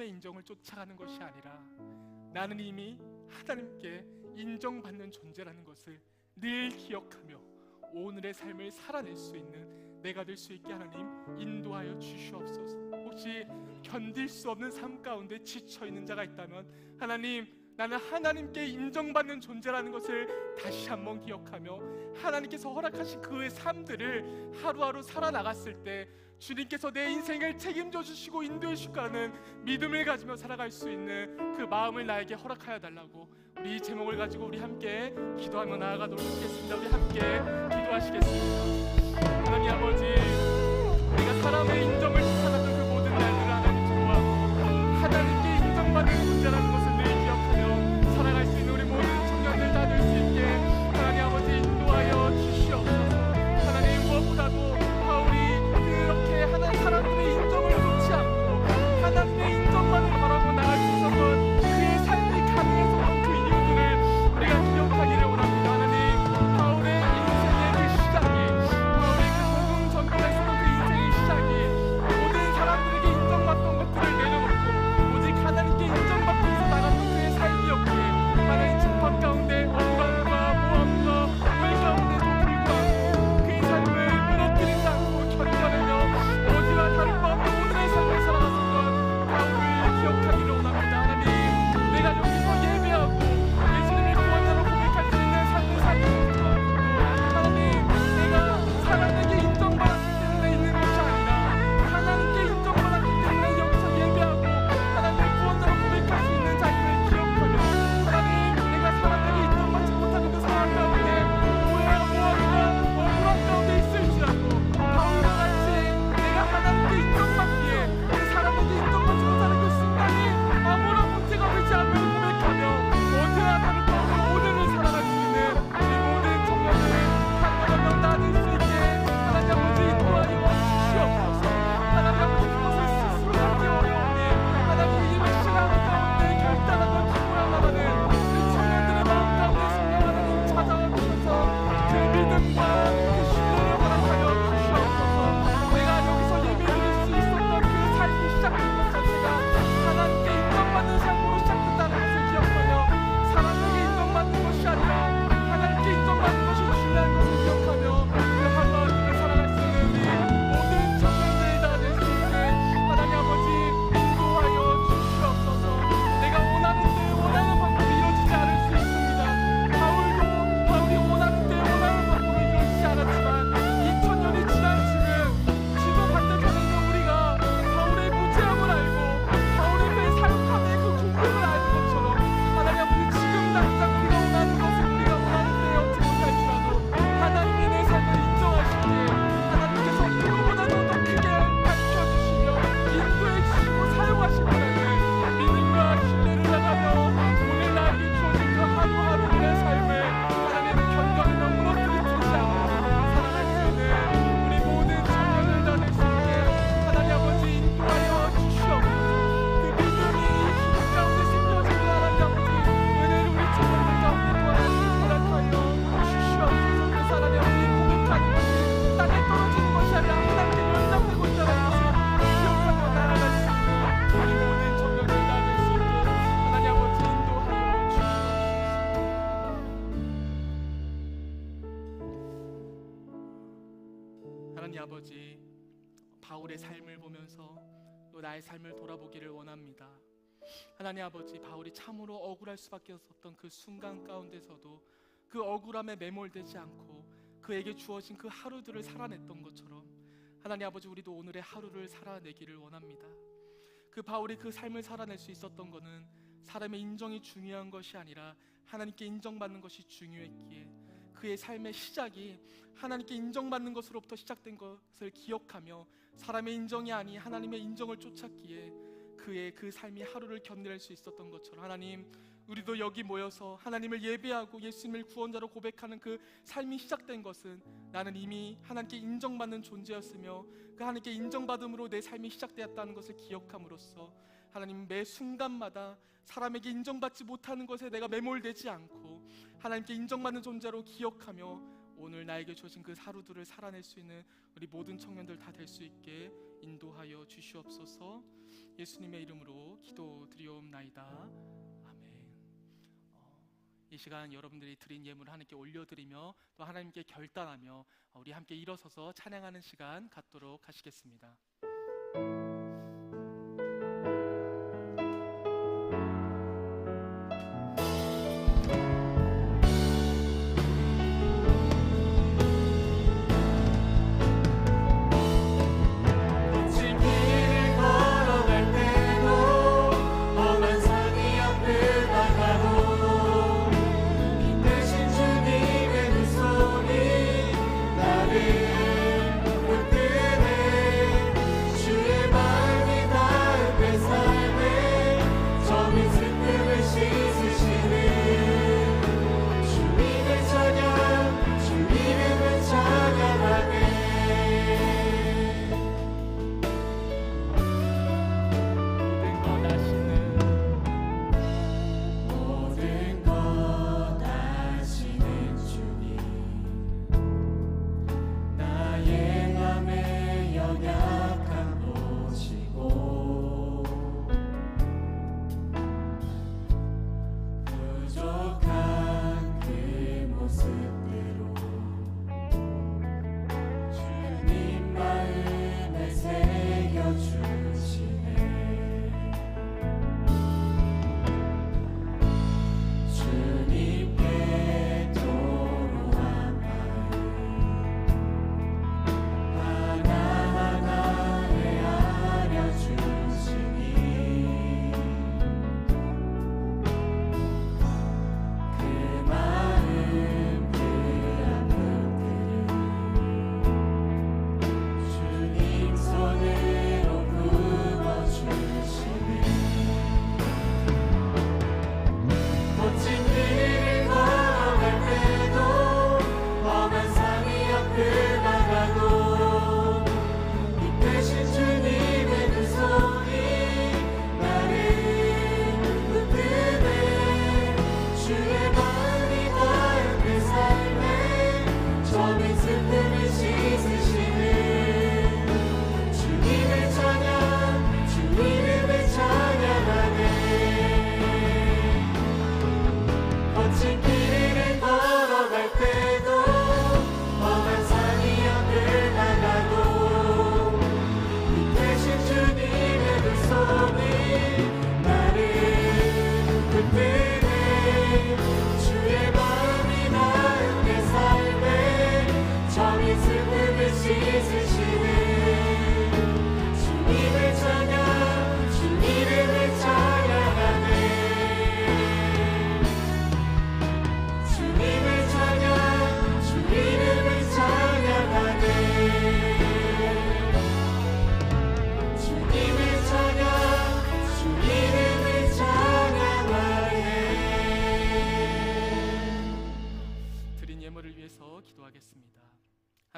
사람의 인정을 쫓아가는 것이 아니라 나는 이미 하나님께 인정받는 존재라는 것을 늘 기억하며 오늘의 삶을 살아낼 수 있는 내가 될 수 있게 하나님 인도하여 주시옵소서. 혹시 견딜 수 없는 삶 가운데 지쳐있는 자가 있다면 하나님, 나는 하나님께 인정받는 존재라는 것을 다시 한번 기억하며 하나님께서 허락하신 그의 삶들을 하루하루 살아나갔을 때 주님께서 내 인생을 책임져 주시고 인도해 주실 거라는 믿음을 가지며 살아갈 수 있는 그 마음을 나에게 허락하여 달라고 우리 이 제목을 가지고 우리 함께 기도하며 나아가도록 하겠습니다. 우리 함께 기도하시겠습니다. 하나님 아버지, 내가 사람의 인정을 쫓아갔던 그 모든 날들을 하나님 기도하고 하나님께 인정받는 존재라는 것을 늘 기억하며 살아갈 수 있는 우리 모든 청년들 다 될 수 있게 하나님 아버지 인도하여 주시옵소서. 하나님, 무엇보다도 바울이 그렇게 하나님 사람들의 인정을 놓지 않고 하나님의 인정만을 바라고 나갈 수 있었던 그의 삶이 가능했었던 그 이유들을 우리가 기억하기를 원합니다. 하나님, 바울의 인생의 그 시작이, 바울의 그 복음 전도에서도 그 인생의 시작이 모든 사람들에게 인정받던 것들을 내려놓고 오직 하나님께 인정받기 위해서 나갔던 그의 삶이었기에 하나님 심판 가운데 억울함과 모함과 우울 가운데도 불구하고 그의 삶을 무너뜨리지 않고 견뎌내며 어디와 다를 바 없는 오늘의 삶을 살아갔었던 바울을 기억하기를 원합니다. 하나님, 내가 여기서 예배하고 예수님을 구원자로 고백할 수 있는 삶을 살고 있습니다. 하나님, 내가 사람에게 인정받았기 때문에 있는 것이 아니라 하나님께 인정받았기 때문에 여기서 예배하고 하나님을 구원자로 고백할 수 있는 자임을 기억하며 하나님, 내가 사람에게 인정받지 못하는 그 상황 가운데 오해와 억울한 가운데 있을지라도 바울과 같이 내가 하나님께 인정받기에 그 사람에게 인정받지 못하는 그 순간이 아무런 문제가 되지 않음을 고백하며 어제와 다를 바 없는 오늘을 살아갈 수 있는 우리 모든 청년들을 한 명 한 명 다 될 수 있게 하나님 아버지 인도하여 주시옵소서. 하나님 아버지, 그것을 스스로 하기 어려우니 하나님 이름의 신앙 가운데 결단하고 기도를 나가는 그 청년들의 마음 가운데 성령 하나님 찾아와 주셔서 그 믿음과 그 신뢰를 허락하여 주시옵소서. 내가 여기서 예배드릴 수 있었던 그 삶이 시작된 것 자체가 하나님께 인정받는 삶으로 시작된다는 것을 기억하며 사람에게 인정받는 것이 아니라 하나님께 인정받는 것이 중요한 것을 기억하며 그 하루하루를 살아갈 수 있는 우리 모든 청년들이 다 될 수 있게 하나님 아버지 인도하여 주시옵소서. 내가 원하는 때에 원하는 방법이 이루어지지 않을 수 있습니다. 바울이 원하는 때에 원하는 방법이 이루어지지 않았지만 2000년이 지난 지금 지도 반대편에 있는 우리가 바울의 무지함을 알고 바울의 그 사역함의 그 공격을 아는 것처럼 하나님 아버지, 지금 당장 우리가 원하는 것을 우리가 원하는 때에 얻지 못할지라도 하나님이 내 삶을 인정하시기에 하나님께서 누구보다도 더 크게 밝혀주시며 인도해 주시고 사용하실 거라는 믿음과 신뢰를 나가며 오늘 나에게 주어진 그 하루하루의 삶을 하나님 견뎌내며 무너뜨리지 않고 살아갈 수 있는 우리 모든 청년들 다 될 수 있게 하나님 아버지 인도하여 주시옵소서. 그 믿음이 힘 가운데 생겨지는 하나님 아버지 은혜를 우리 청년들 가운데 허락하여 주시옵소서. 그래서 하나님 아버지 고백하는 것이 땅에 떨어지는 것이 아니라 하나님께 연장되고 있다는 것을 기억하며 나아갈 수 있는 우리 모든 청년들 다 될 수 있게 하나님 아버지 인도하여 주시옵소서. 하나님 아버지, 바울의 삶을 보면서 또 나의 삶을 돌아보기를 원합니다. 하나님 아버지, 바울이 참으로 억울할 수밖에 없었던 그 순간 가운데서도 그 억울함에 매몰되지 않고 그에게 주어진 그 하루들을 살아냈던 것처럼 하나님 아버지, 우리도 오늘의 하루를 살아내기를 원합니다. 그 바울이 그 삶을 살아낼 수 있었던 것은 사람의 인정이 중요한 것이 아니라 하나님께 인정받는 것이 중요했기에 그의 삶의 시작이 하나님께 인정받는 것으로부터 시작된 것을 기억하며 사람의 인정이 아닌 하나님의 인정을 쫓았기에 그의 그 삶이 하루를 견뎌낼 수 있었던 것처럼 하나님, 우리도 여기 모여서 하나님을 예배하고 예수님을 구원자로 고백하는 그 삶이 시작된 것은 나는 이미 하나님께 인정받는 존재였으며 그 하나님께 인정받음으로 내 삶이 시작되었다는 것을 기억함으로써 하나님, 매 순간마다 사람에게 인정받지 못하는 것에 내가 매몰되지 않고 하나님께 인정받는 존재로 기억하며 오늘 나에게 주어진 그 하루들을 살아낼 수 있는 우리 모든 청년들 다 될 수 있게 인도하여 주시옵소서. 예수님의 이름으로 기도드리옵나이다. 아멘. 이 시간 여러분들이 드린 예물을 하나님께 올려드리며 또 하나님께 결단하며 우리 함께 일어서서 찬양하는 시간 갖도록 하시겠습니다.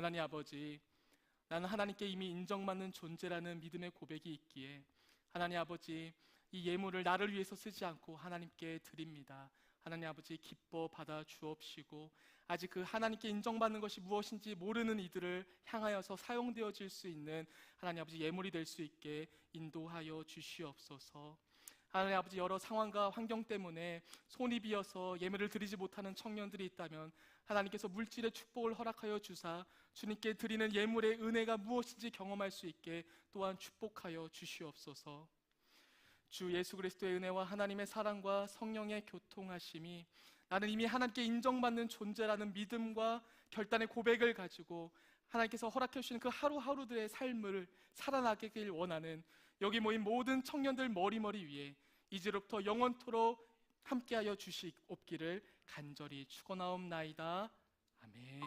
하나님 아버지, 나는 하나님께 이미 인정받는 존재라는 믿음의 고백이 있기에 하나님 아버지, 이 예물을 나를 위해서 쓰지 않고 하나님께 드립니다. 하나님 아버지, 기뻐 받아 주옵시고 아직 그 하나님께 인정받는 것이 무엇인지 모르는 이들을 향하여서 사용되어질 수 있는 하나님 아버지 예물이 될 수 있게 인도하여 주시옵소서. 하나님 아버지, 여러 상황과 환경 때문에 손이 비어서 예물을 드리지 못하는 청년들이 있다면 하나님께서 물질의 축복을 허락하여 주사 주님께 드리는 예물의 은혜가 무엇인지 경험할 수 있게 또한 축복하여 주시옵소서. 주 예수 그리스도의 은혜와 하나님의 사랑과 성령의 교통하심이 나는 이미 하나님께 인정받는 존재라는 믿음과 결단의 고백을 가지고 하나님께서 허락해 주시는 그 하루하루들의 삶을 살아나기를 원하는 여기 모인 모든 청년들 머리머리 위에 이제로부터 영원토록 함께하여 주시옵기를 간절히 축원하옵나이다. 아멘.